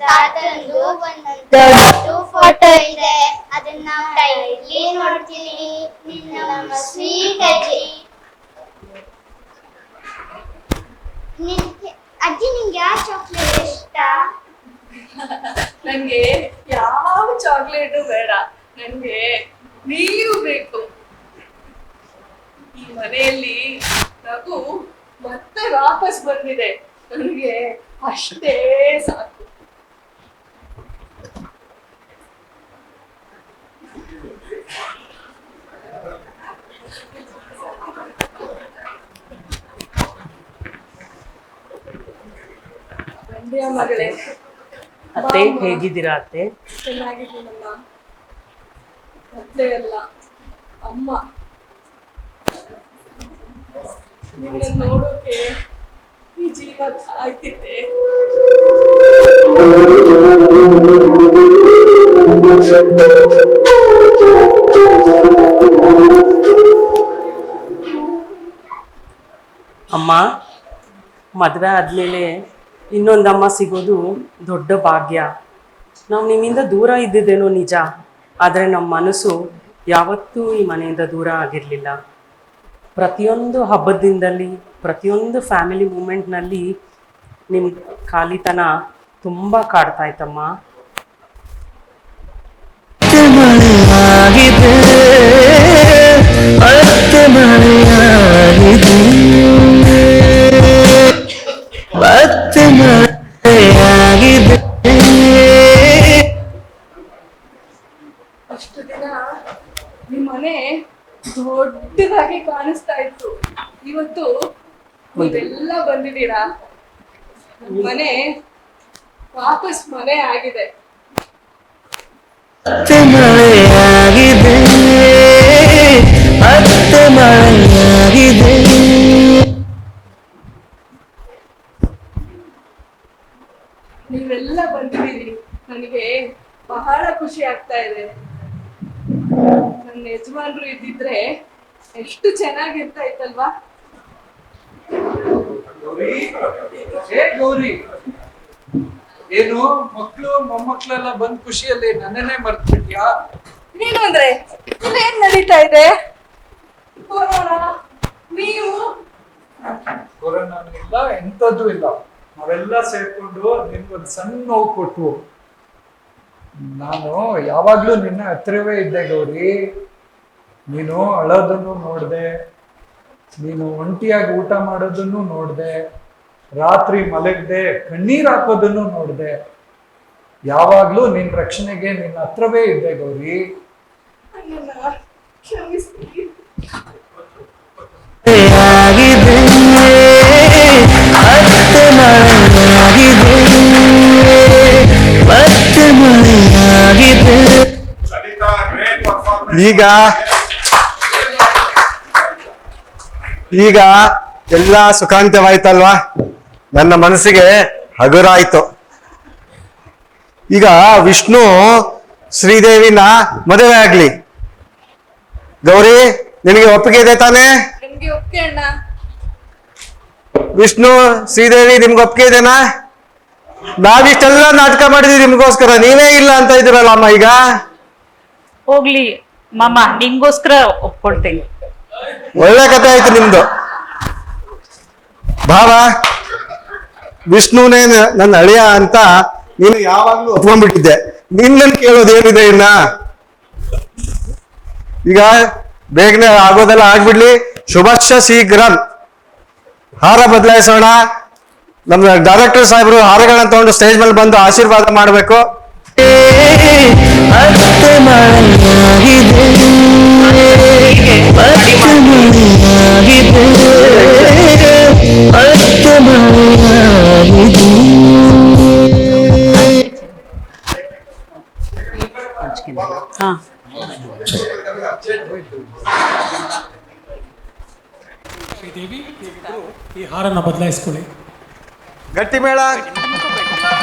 ತಾತಂದು ಒಂದು ದೊಡ್ಡ ಫೋಟೋ ಇದೆ, ಅದನ್ನ ನಾವು ಡೈಲಿ ನೋಡ್ತೀವಿ. ನಮ್ಮ ಸ್ವೀಟ್ ಅಜ್ಜಿ. ಅಜ್ಜಿ ನಿಂಗೆ ಯಾವ ಚಾಕ್ಲೇಟ್ ಇಷ್ಟ? ನನ್ಗೆ ಯಾವ ಚಾಕ್ಲೇಟು ಬೇಡ, ನನ್ಗೆ ನೀವು ಬೇಕು. ಈ ಮನೆಯಲ್ಲಿ ನಗು ಮತ್ತೆ ವಾಪಸ್ ಬಂದಿದೆ, ನನಗೆ ಅಷ್ಟೇ ಸಾಕು. ಬಂದ್ಯಾ ಮಗಳೇ? ಅತ್ತೆ ಹೇಗಿದ್ದೀರಾ ಅತ್ತೆ? ಚೆನ್ನಾಗಿದ್ದೀನಮ್ಮ. ಅತ್ತೆ ಅಲ್ಲ, ಅಮ್ಮ. ನಿನ್ನ ನೋಡೋಕೆ ಈ ಜೀವ ಕಾಯ್ತಿದ್ದೆ. ಅಮ್ಮ, ಮದುವೆ ಆದಮೇಲೆ ಇನ್ನೊಂದಮ್ಮ ಸಿಗೋದು ದೊಡ್ಡ ಭಾಗ್ಯ. ನಾವು ನಿಮ್ಮಿಂದ ದೂರ ಇದ್ದಿದ್ದೇನೋ ನಿಜ, ಆದರೆ ನಮ್ಮ ಮನಸ್ಸು ಯಾವತ್ತೂ ಈ ಮನೆಯಿಂದ ದೂರ ಆಗಿರಲಿಲ್ಲ. ಪ್ರತಿಯೊಂದು ಹಬ್ಬದಿಂದಲಿ, ಪ್ರತಿಯೊಂದು ಫ್ಯಾಮಿಲಿ ಮೂಮೆಂಟ್ನಲ್ಲಿ ನಿಮ್ಮ ಖಾಲಿತನ ತುಂಬ ಕಾಡ್ತಾ ಇತ್ತಮ್ಮ. ಮಳೆಯಾಗಿದೆ ಮತ್ತೆ ಮಳೆಯಾಗಿದೆ ಮತ್ತೆ ಮಳೆಯಾಗಿದೆ. ಅಷ್ಟು ದಿನ ನಿಮ್ಮ ಮನೆ ದೊಡ್ಡದಾಗಿ ಕಾಣಿಸ್ತಾ ಇತ್ತು, ಇವತ್ತು ನೀವೆಲ್ಲ ಬಂದಿದ್ದೀರಾ. ಮನೆ ವಾಪಸ್ ಮನೆ ಆಗಿದೆ. ಮತ್ತೆ ಮಳೆಯಾಗಿದೆ ಮತ್ತೆ ಮಳೆಯಾಗಿದೆ. ನೀವೆಲ್ಲ ಬಂದಿದ್ದೀರಿ, ನನಗೆ ಬಹಳ ಖುಷಿ ಆಗ್ತಾ ಇದೆ. ನನ್ನ ಯಜಮಾನ್ರು ಇದ್ದಿದ್ರೆ ಎಷ್ಟು ಚೆನ್ನಾಗಿರ್ತಾ ಇತ್ತಲ್ವಾ? ಗೌರಿ, ಏನು ಮಕ್ಳು ಮೊಮ್ಮಕ್ಳೆಲ್ಲ ಬಂದ್ ಖುಷಿಯಲ್ಲಿ ನನ್ನನ್ನೇ ಮರ್ತ್ಬಿಟ್ಯಾ? ನೀನು ಅಂದ್ರೆ ಇಲ್ಲಿ ಏನ್ ನಡೀತಾ ಇದೆ? ಕೊರೋನಾ, ನೀವು ಕೊರೋನಾ ಇಲ್ಲ, ಎಂತದ್ದು ಇಲ್ಲ. ನಾವೆಲ್ಲ ಸೇರ್ಕೊಂಡು ನಿನ್ಗೊಂದು ಸಣ್ಣ ನೋವು ಕೊಟ್ವು. ನಾನು ಯಾವಾಗ್ಲೂ ನಿನ್ನ ಹತ್ರವೇ ಇದ್ದೆ ಗೌರಿ. ನೀನು ಅಳೋದನ್ನು ನೋಡ್ದೆ, ನೀನು ಒಂಟಿಯಾಗಿ ಊಟ ಮಾಡೋದನ್ನು ನೋಡ್ದೆ, ರಾತ್ರಿ ಮಲಗದೆ ಕಣ್ಣೀರ್ ಹಾಕೋದನ್ನು ನೋಡ್ದೆ. ಯಾವಾಗ್ಲೂ ನಿನ್ ರಕ್ಷಣೆಗೆ ನಿನ್ನ ಹತ್ರವೇ ಇದ್ದೆ ಗೌರಿ. ಕ್ಷಮಿಸ್ತೀನಿ. ಆಗಿದೆ ಮತ್ತೆ ಮಳೆಯಾಗಿದೆ, ಮತ್ತೆ ಮಳೆಯಾಗಿದೆ. ಈಗ ಎಲ್ಲ ಸುಖಾಂತ್ಯವಾಯ್ತಲ್ವಾ? ನನ್ನ ಮನಸ್ಸಿಗೆ ಹಗುರ ಆಯ್ತು. ಈಗ ವಿಷ್ಣು ಶ್ರೀದೇವಿನ ಮದುವೆ ಆಗ್ಲಿ. ಗೌರಿ, ನಿನಗೆ ಒಪ್ಪಿಗೆ ಇದೆ ತಾನೇ? ನಿಮ್ಗೆ ಒಪ್ಪಿಗೆ ಅಣ್ಣ. ವಿಷ್ಣು ಶ್ರೀದೇವಿ, ನಿಮ್ಗೆ ಒಪ್ಪಿಗೆ ಇದೆನಾ? ನಾವಿಷ್ಟೆಲ್ಲ ನಾಟಕ ಮಾಡಿದ್ವಿ ನಿಮ್ಗೋಸ್ಕರ, ನೀವೇ ಇಲ್ಲ ಅಂತ ಇದ್ದೀರಲ್ಲ ಅಮ್ಮ. ಈಗ ಹೋಗ್ಲಿ ಮಾಮ, ನಿಂಗೋಸ್ಕರ ಒಪ್ಕೊಳ್ತೇನೆ. ಒಳ್ಳೆ ಕಥೆ ಆಯ್ತು ನಿಮ್ದು. ಭಾವ, ವಿಷ್ಣುನೇ ನನ್ನ ಅಳಿಯ ಅಂತ ನೀನು ಯಾವಾಗ್ಲೂ ಒಪ್ಕೊಂಡ್ಬಿಟ್ಟಿದ್ದೆ. ನಿನ್ನನ್ನು ಕೇಳೋದೇನಿದೆ ಇನ್ನ? ಈಗ ಬೇಗನೆ ಆಗೋದೆಲ್ಲ ಆಗ್ಬಿಡ್ಲಿ. ಶುಭಶ್ಚ ಶೀಘ್ರಂ. ಹಾರ ಬದಲಾಯಿಸೋಣ. ನಮ್ಮ ಡೈರೆಕ್ಟರ್ ಸಾಹೇಬರು ಹಾರಗಳನ್ನ ತಗೊಂಡು ಸ್ಟೇಜ್ ಮೇಲೆ ಬಂದು ಆಶೀರ್ವಾದ ಮಾಡಬೇಕು. ಮತ್ತೆ ಮಳೆಯಾಗಿದೆ, ಮತ್ತೆ ಮಳೆಯಾಗಿದೆ, ಮತ್ತೆ ಮಳೆಯಾಗಿದೆ. ಹಾ, ಶ್ರೀದೇವಿ, ಈ ಹಾರನ್ನ ಬದಲಾಯಿಸ್ಕೊಳ್ಳಿ. ಗಟ್ಟಿ ಮೇಳ.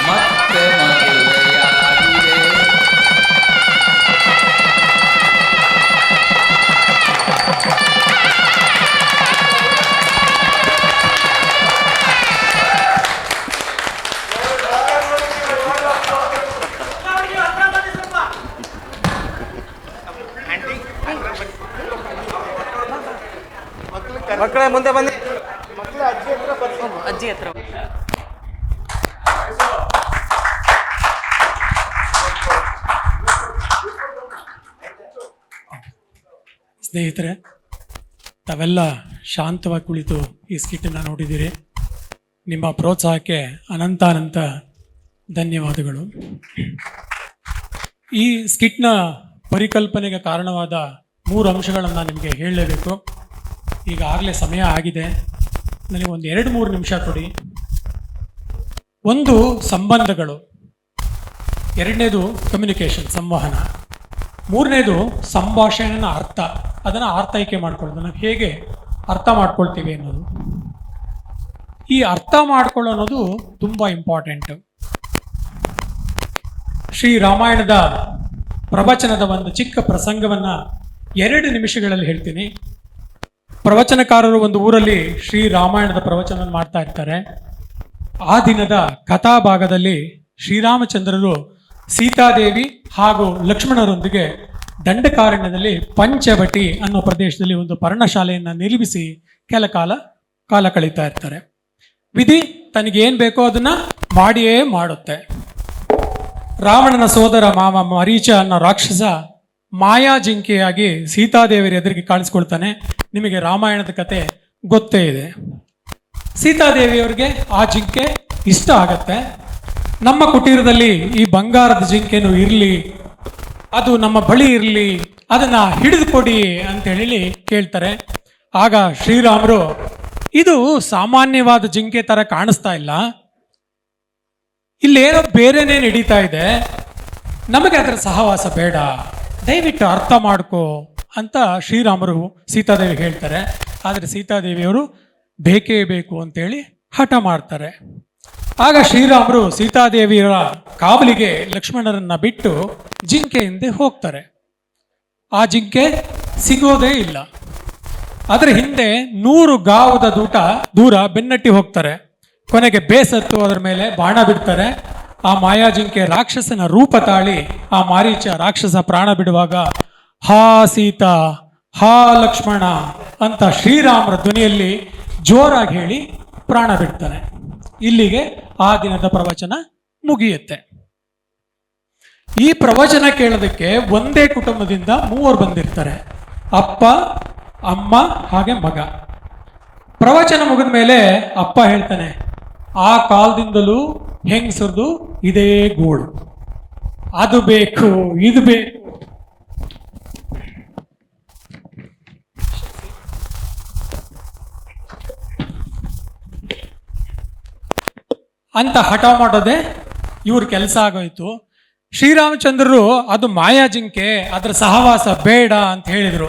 ಮತ್ತೆ ಮದುವೆಯಾಗಿದೆ. ಮಕ್ಕಳೇ ಮುಂದೆ ಬನ್ನಿ. ಅಜ್ಜಿ ಹತ್ರ ಸ್ನೇಹಿತರೆ, ತಾವೆಲ್ಲ ಶಾಂತವಾಗಿ ಕುಳಿತು ಈ ಸ್ಕಿಟ್ಟನ್ನು ನೋಡಿದ್ದೀರಿ. ನಿಮ್ಮ ಪ್ರೋತ್ಸಾಹಕ್ಕೆ ಅನಂತ ಧನ್ಯವಾದಗಳು. ಈ ಸ್ಕಿಟ್ನ ಪರಿಕಲ್ಪನೆಗೆ ಕಾರಣವಾದ 3 ಅಂಶಗಳನ್ನು ನಿಮಗೆ ಹೇಳಲೇಬೇಕು. ಈಗಾಗಲೇ ಸಮಯ ಆಗಿದೆ. ನನಗೆ ಒಂದು 2-3 ನಿಮಿಷ ಕೊಡಿ. ಒಂದು, ಸಂಬಂಧಗಳು. 2ನೇದು ಕಮ್ಯುನಿಕೇಷನ್, ಸಂವಹನ. 3ನೇದು ಸಂಭಾಷಣೆಯ ಅರ್ಥ, ಅದನ್ನು ಅರ್ಥೈಕೆ ಮಾಡ್ಕೊಳ್ಳೋದು. ನಾವು ಹೇಗೆ ಅರ್ಥ ಮಾಡ್ಕೊಳ್ತೀವಿ ಅನ್ನೋದು. ಈ ಅರ್ಥ ಮಾಡ್ಕೊಳ್ಳೋದು ತುಂಬ ಇಂಪಾರ್ಟೆಂಟ್. ಶ್ರೀ ರಾಮಾಯಣದ ಪ್ರವಚನದ ಒಂದು ಚಿಕ್ಕ ಪ್ರಸಂಗವನ್ನು 2 ನಿಮಿಷಗಳಲ್ಲಿ ಹೇಳ್ತೀನಿ. ಪ್ರವಚನಕಾರರು ಒಂದು ಊರಲ್ಲಿ ಶ್ರೀ ರಾಮಾಯಣದ ಪ್ರವಚನ ಮಾಡ್ತಾ ಇರ್ತಾರೆ. ಆ ದಿನದ ಕಥಾಭಾಗದಲ್ಲಿ ಶ್ರೀರಾಮಚಂದ್ರರು ಸೀತಾದೇವಿ ಹಾಗೂ ಲಕ್ಷ್ಮಣರೊಂದಿಗೆ ದಂಡಕಾರಣ್ಯದಲ್ಲಿ ಪಂಚವಟಿ ಅನ್ನೋ ಪ್ರದೇಶದಲ್ಲಿ ಒಂದು ಪರ್ಣಶಾಲೆಯನ್ನು ನಿರ್ಮಿಸಿ ಕಾಲ ಕಳೀತಾ ಇರ್ತಾರೆ. ವಿಧಿ ತನಗೇನು ಬೇಕೋ ಅದನ್ನು ಮಾಡಿಯೇ ಮಾಡುತ್ತೆ. ರಾವಣನ ಸೋದರ ಮಾವ ಮರೀಚ ಅನ್ನೋ ರಾಕ್ಷಸ ಮಾಯಾ ಜಿಂಕೆಯಾಗಿ ಸೀತಾದೇವಿಯರ ಎದುರಿಗೆ ಕಾಣಿಸ್ಕೊಳ್ತಾನೆ. ನಿಮಗೆ ರಾಮಾಯಣದ ಕತೆ ಗೊತ್ತೇ ಇದೆ. ಸೀತಾದೇವಿಯವರಿಗೆ ಆ ಜಿಂಕೆ ಇಷ್ಟ ಆಗತ್ತೆ. ನಮ್ಮ ಕುಟೀರದಲ್ಲಿ ಈ ಬಂಗಾರದ ಜಿಂಕೆನೂ ಇರಲಿ, ಅದು ನಮ್ಮ ಬಳಿ ಇರಲಿ, ಅದನ್ನ ಹಿಡಿದು ಕೊಡಿ ಅಂತ ಹೇಳಿ ಕೇಳ್ತಾರೆ. ಆಗ ಶ್ರೀರಾಮರು, ಇದು ಸಾಮಾನ್ಯವಾದ ಜಿಂಕೆ ತರ ಕಾಣಿಸ್ತಾ ಇಲ್ಲ, ಇಲ್ಲೇನೋ ಬೇರೆನೇ ನಡೀತಾ ಇದೆ, ನಮಗೆ ಅದರ ಸಹವಾಸ ಬೇಡ, ದಯವಿಟ್ಟು ಅರ್ಥ ಮಾಡ್ಕೋ ಅಂತ ಶ್ರೀರಾಮರು ಸೀತಾದೇವಿ ಹೇಳ್ತಾರೆ. ಆದರೆ ಸೀತಾದೇವಿಯವರು ಬೇಕೇ ಬೇಕು ಅಂತೇಳಿ ಹಠ ಮಾಡ್ತಾರೆ. ಆಗ ಶ್ರೀರಾಮರು ಸೀತಾದೇವಿಯರ ಕಾವಲಿಗೆ ಲಕ್ಷ್ಮಣರನ್ನ ಬಿಟ್ಟು ಜಿಂಕೆ ಹಿಂದೆ ಹೋಗ್ತಾರೆ. ಆ ಜಿಂಕೆ ಸಿಗೋದೇ ಇಲ್ಲ. ಅದರ ಹಿಂದೆ 100 ಗಾವದ ದೂರ ಬೆನ್ನಟ್ಟಿ ಹೋಗ್ತಾರೆ. ಕೊನೆಗೆ ಬೇಸತ್ತು ಅದರ ಮೇಲೆ ಬಾಣ ಬಿಡ್ತಾರೆ. ಆ ಮಾಯಾ ಜಿಂಕೆ ರಾಕ್ಷಸನ ರೂಪ ತಾಳಿ ಆ ಮಾರೀಚ ರಾಕ್ಷಸ ಪ್ರಾಣ ಬಿಡುವಾಗ, ಹಾ ಸೀತಾ, ಹಾ ಲಕ್ಷ್ಮಣ ಅಂತ ಶ್ರೀರಾಮರ ಧ್ವನಿಯಲ್ಲಿ ಜೋರಾಗಿ ಹೇಳಿ ಪ್ರಾಣ ಬಿಡ್ತಾನೆ. ಇಲ್ಲಿಗೆ ಆ ದಿನದ ಪ್ರವಚನ ಮುಗಿಯುತ್ತೆ. ಈ ಪ್ರವಚನ ಕೇಳೋದಕ್ಕೆ ಒಂದೇ ಕುಟುಂಬದಿಂದ 3 ಬಂದಿರ್ತಾರೆ, ಅಪ್ಪ, ಅಮ್ಮ ಹಾಗೆ ಮಗ. ಪ್ರವಚನ ಮುಗಿದ ಮೇಲೆ ಅಪ್ಪ ಹೇಳ್ತಾನೆ, ಆ ಕಾಲದಿಂದಲೂ ಹೆಂಗಸರದು ಇದೇ ಗೋಳು, ಅದು ಬೇಕು ಇದು ಬೇಕು. ಅಂತ ಹಠ ಮಾಡೋದೇ ಇವ್ರ ಕೆಲಸ ಆಗೋಯ್ತು. ಶ್ರೀರಾಮಚಂದ್ರರು ಅದು ಮಾಯಾ ಜಿಂಕೆ, ಅದರ ಸಹವಾಸ ಬೇಡ ಅಂತ ಹೇಳಿದ್ರು.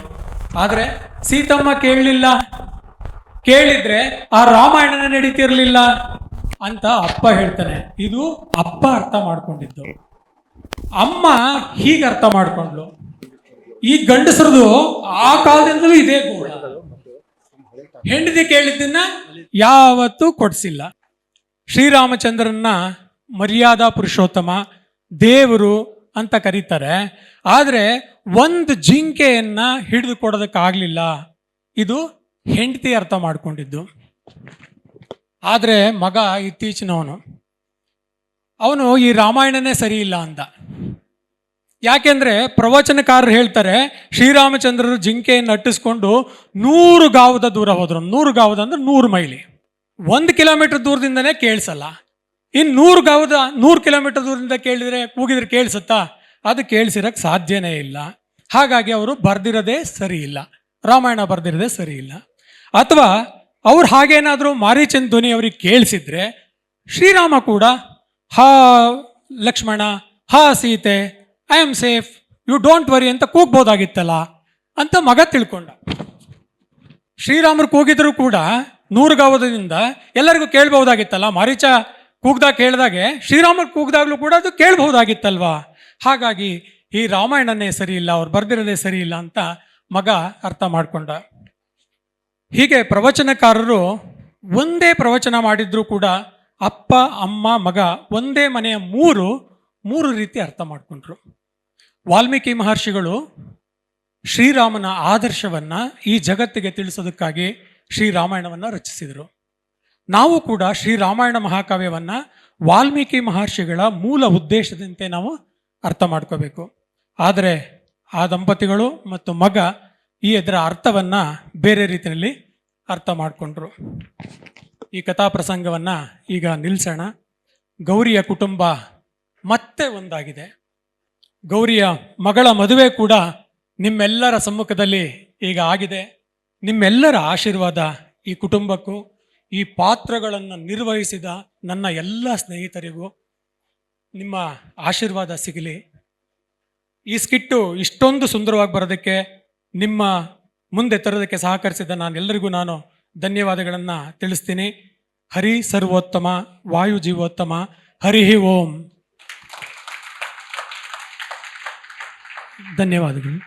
ಆದರೆ ಸೀತಮ್ಮ ಕೇಳಲಿಲ್ಲ. ಕೇಳಿದ್ರೆ ಆ ರಾಮಾಯಣನೇ ನಡೀತಿರ್ಲಿಲ್ಲ ಅಂತ ಅಪ್ಪ ಹೇಳ್ತಾನೆ. ಇದು ಅಪ್ಪ ಅರ್ಥ ಮಾಡ್ಕೊಂಡಿದ್ದು. ಅಮ್ಮ ಹೀಗೆ ಅರ್ಥ ಮಾಡ್ಕೊಂಡ್ಲು, ಈ ಗಂಡಸರದು ಆ ಕಾಲದಿಂದಲೂ ಇದೇ ಗೋಳ, ಹೆಂಡತಿ ಕೇಳಿದ್ದನ್ನ ಯಾವತ್ತೂ ಕೊಡ್ಸಿಲ್ಲ. ಶ್ರೀರಾಮಚಂದ್ರನ್ನ ಮರ್ಯಾದಾ ಪುರುಷೋತ್ತಮ, ದೇವರು ಅಂತ ಕರೀತಾರೆ. ಆದರೆ ಒಂದು ಜಿಂಕೆಯನ್ನ ಹಿಡಿದು ಕೊಡೋದಕ್ಕಾಗಲಿಲ್ಲ. ಇದು ಹೆಂಡತಿ ಅರ್ಥ ಮಾಡ್ಕೊಂಡಿದ್ದು. ಆದರೆ ಮಗ ಇತ್ತೀಚಿನವನು, ಅವನು ಈ ರಾಮಾಯಣನೇ ಸರಿ ಇಲ್ಲ ಅಂದ. ಯಾಕೆಂದ್ರೆ ಪ್ರವಚನಕಾರರು ಹೇಳ್ತಾರೆ, ಶ್ರೀರಾಮಚಂದ್ರರು ಜಿಂಕೆಯನ್ನು ಅಟ್ಟಿಸ್ಕೊಂಡು 100 ಗಾವದ ದೂರ ಹೋದ್ರು. 100 ಗಾವದ ಅಂದ್ರೆ 100 ಮೈಲಿ, 1 ಕಿಲೋಮೀಟರ್ ದೂರದಿಂದನೇ ಕೇಳಿಸಲ್ಲ. ಇನ್ನು 100 ಕಿಲೋಮೀಟರ್ ದೂರದಿಂದ ಕೂಗಿದ್ರೆ ಕೇಳಿಸುತ್ತಾ? ಅದು ಕೇಳಿಸಿರಕ್ಕೆ ಸಾಧ್ಯನೇ ಇಲ್ಲ. ಹಾಗಾಗಿ ಅವರು ಬರ್ದಿರೋದೇ ಸರಿ ಇಲ್ಲ, ರಾಮಾಯಣ ಬರ್ದಿರೋದೇ ಸರಿ ಇಲ್ಲ. ಅಥವಾ ಅವ್ರು ಹಾಗೇನಾದರೂ ಮಾರೀಚನ್ ಧ್ವನಿ ಅವ್ರಿಗೆ ಕೇಳಿಸಿದ್ರೆ ಶ್ರೀರಾಮ ಕೂಡ ಹಾ ಲಕ್ಷ್ಮಣ, ಹಾ Sita, I am safe, you don't worry ಅಂತ ಕೂಗ್ಬೋದಾಗಿತ್ತಲ್ಲ ಅಂತ ಮಗ ತಿಳ್ಕೊಂಡ. ಶ್ರೀರಾಮರು ಕೂಗಿದ್ರು ಕೂಡ 100 ಗಾವದಿಂದ ಎಲ್ಲರಿಗೂ ಕೇಳ್ಬಹುದಾಗಿತ್ತಲ್ಲ. ಮಾರೀಚ ಕೂಗ್ದಾಗ ಕೇಳಿದಾಗೆ ಶ್ರೀರಾಮರು ಕೂಗ್ದಾಗ್ಲೂ ಕೂಡ ಅದು ಕೇಳಬಹುದಾಗಿತ್ತಲ್ವಾ. ಹಾಗಾಗಿ ಈ ರಾಮಾಯಣನೇ ಸರಿ ಇಲ್ಲ, ಅವ್ರು ಬರ್ದಿರೋದೇ ಸರಿ ಇಲ್ಲ ಅಂತ ಮಗ ಅರ್ಥ ಮಾಡ್ಕೊಂಡ. ಹೀಗೆ ಪ್ರವಚನಕಾರರು ಒಂದೇ ಪ್ರವಚನ ಮಾಡಿದ್ರು ಕೂಡ ಅಪ್ಪ, ಅಮ್ಮ, ಮಗ ಒಂದೇ ಮನೆಯ ಮೂರು ರೀತಿ ಅರ್ಥ ಮಾಡ್ಕೊಂಡ್ರು. ವಾಲ್ಮೀಕಿ ಮಹರ್ಷಿಗಳು ಶ್ರೀರಾಮನ ಆದರ್ಶವನ್ನ ಈ ಜಗತ್ತಿಗೆ ತಿಳಿಸೋದಕ್ಕಾಗಿ ಶ್ರೀರಾಮಾಯಣವನ್ನು ರಚಿಸಿದರು. ನಾವು ಕೂಡ ಶ್ರೀರಾಮಾಯಣ ಮಹಾಕಾವ್ಯವನ್ನ ವಾಲ್ಮೀಕಿ ಮಹರ್ಷಿಗಳ ಮೂಲ ಉದ್ದೇಶದಂತೆ ನಾವು ಅರ್ಥ ಮಾಡ್ಕೋಬೇಕು. ಆದರೆ ಆ ದಂಪತಿಗಳು ಮತ್ತು ಮಗ ಇದರ ಅರ್ಥವನ್ನ ಬೇರೆ ರೀತಿಯಲ್ಲಿ ಅರ್ಥ ಮಾಡಿಕೊಂಡ್ರು. ಈ ಕಥಾ ಪ್ರಸಂಗವನ್ನ ಈಗ ನಿಲ್ಲಿಸೋಣ. ಗೌರಿಯ ಕುಟುಂಬ ಮತ್ತೆ ಒಂದಾಗಿದೆ. ಗೌರಿಯ ಮಗಳ ಮದುವೆ ಕೂಡ ನಿಮ್ಮೆಲ್ಲರ ಸಮ್ಮುಖದಲ್ಲಿ ಈಗ ಆಗಿದೆ. ನಿಮ್ಮೆಲ್ಲರ ಆಶೀರ್ವಾದ ಈ ಕುಟುಂಬಕ್ಕೂ, ಈ ಪಾತ್ರಗಳನ್ನು ನಿರ್ವಹಿಸಿದ ನನ್ನ ಎಲ್ಲ ಸ್ನೇಹಿತರಿಗೂ ನಿಮ್ಮ ಆಶೀರ್ವಾದ ಸಿಗಲಿ. ಈ ಸ್ಕಿಟ್ಟು ಇಷ್ಟೊಂದು ಸುಂದರವಾಗಿ ಬರೋದಕ್ಕೆ, ನಿಮ್ಮ ಮುಂದೆ ತರೋದಕ್ಕೆ ಸಹಕರಿಸಿದ ನಾನೆಲ್ಲರಿಗೂ ನಾನು ಧನ್ಯವಾದಗಳನ್ನು ತಿಳಿಸ್ತೀನಿ. ಹರಿ ಸರ್ವೋತ್ತಮ, ವಾಯು ಜೀವೋತ್ತಮ, ಹರಿ ಓಂ. ಧನ್ಯವಾದಗಳು.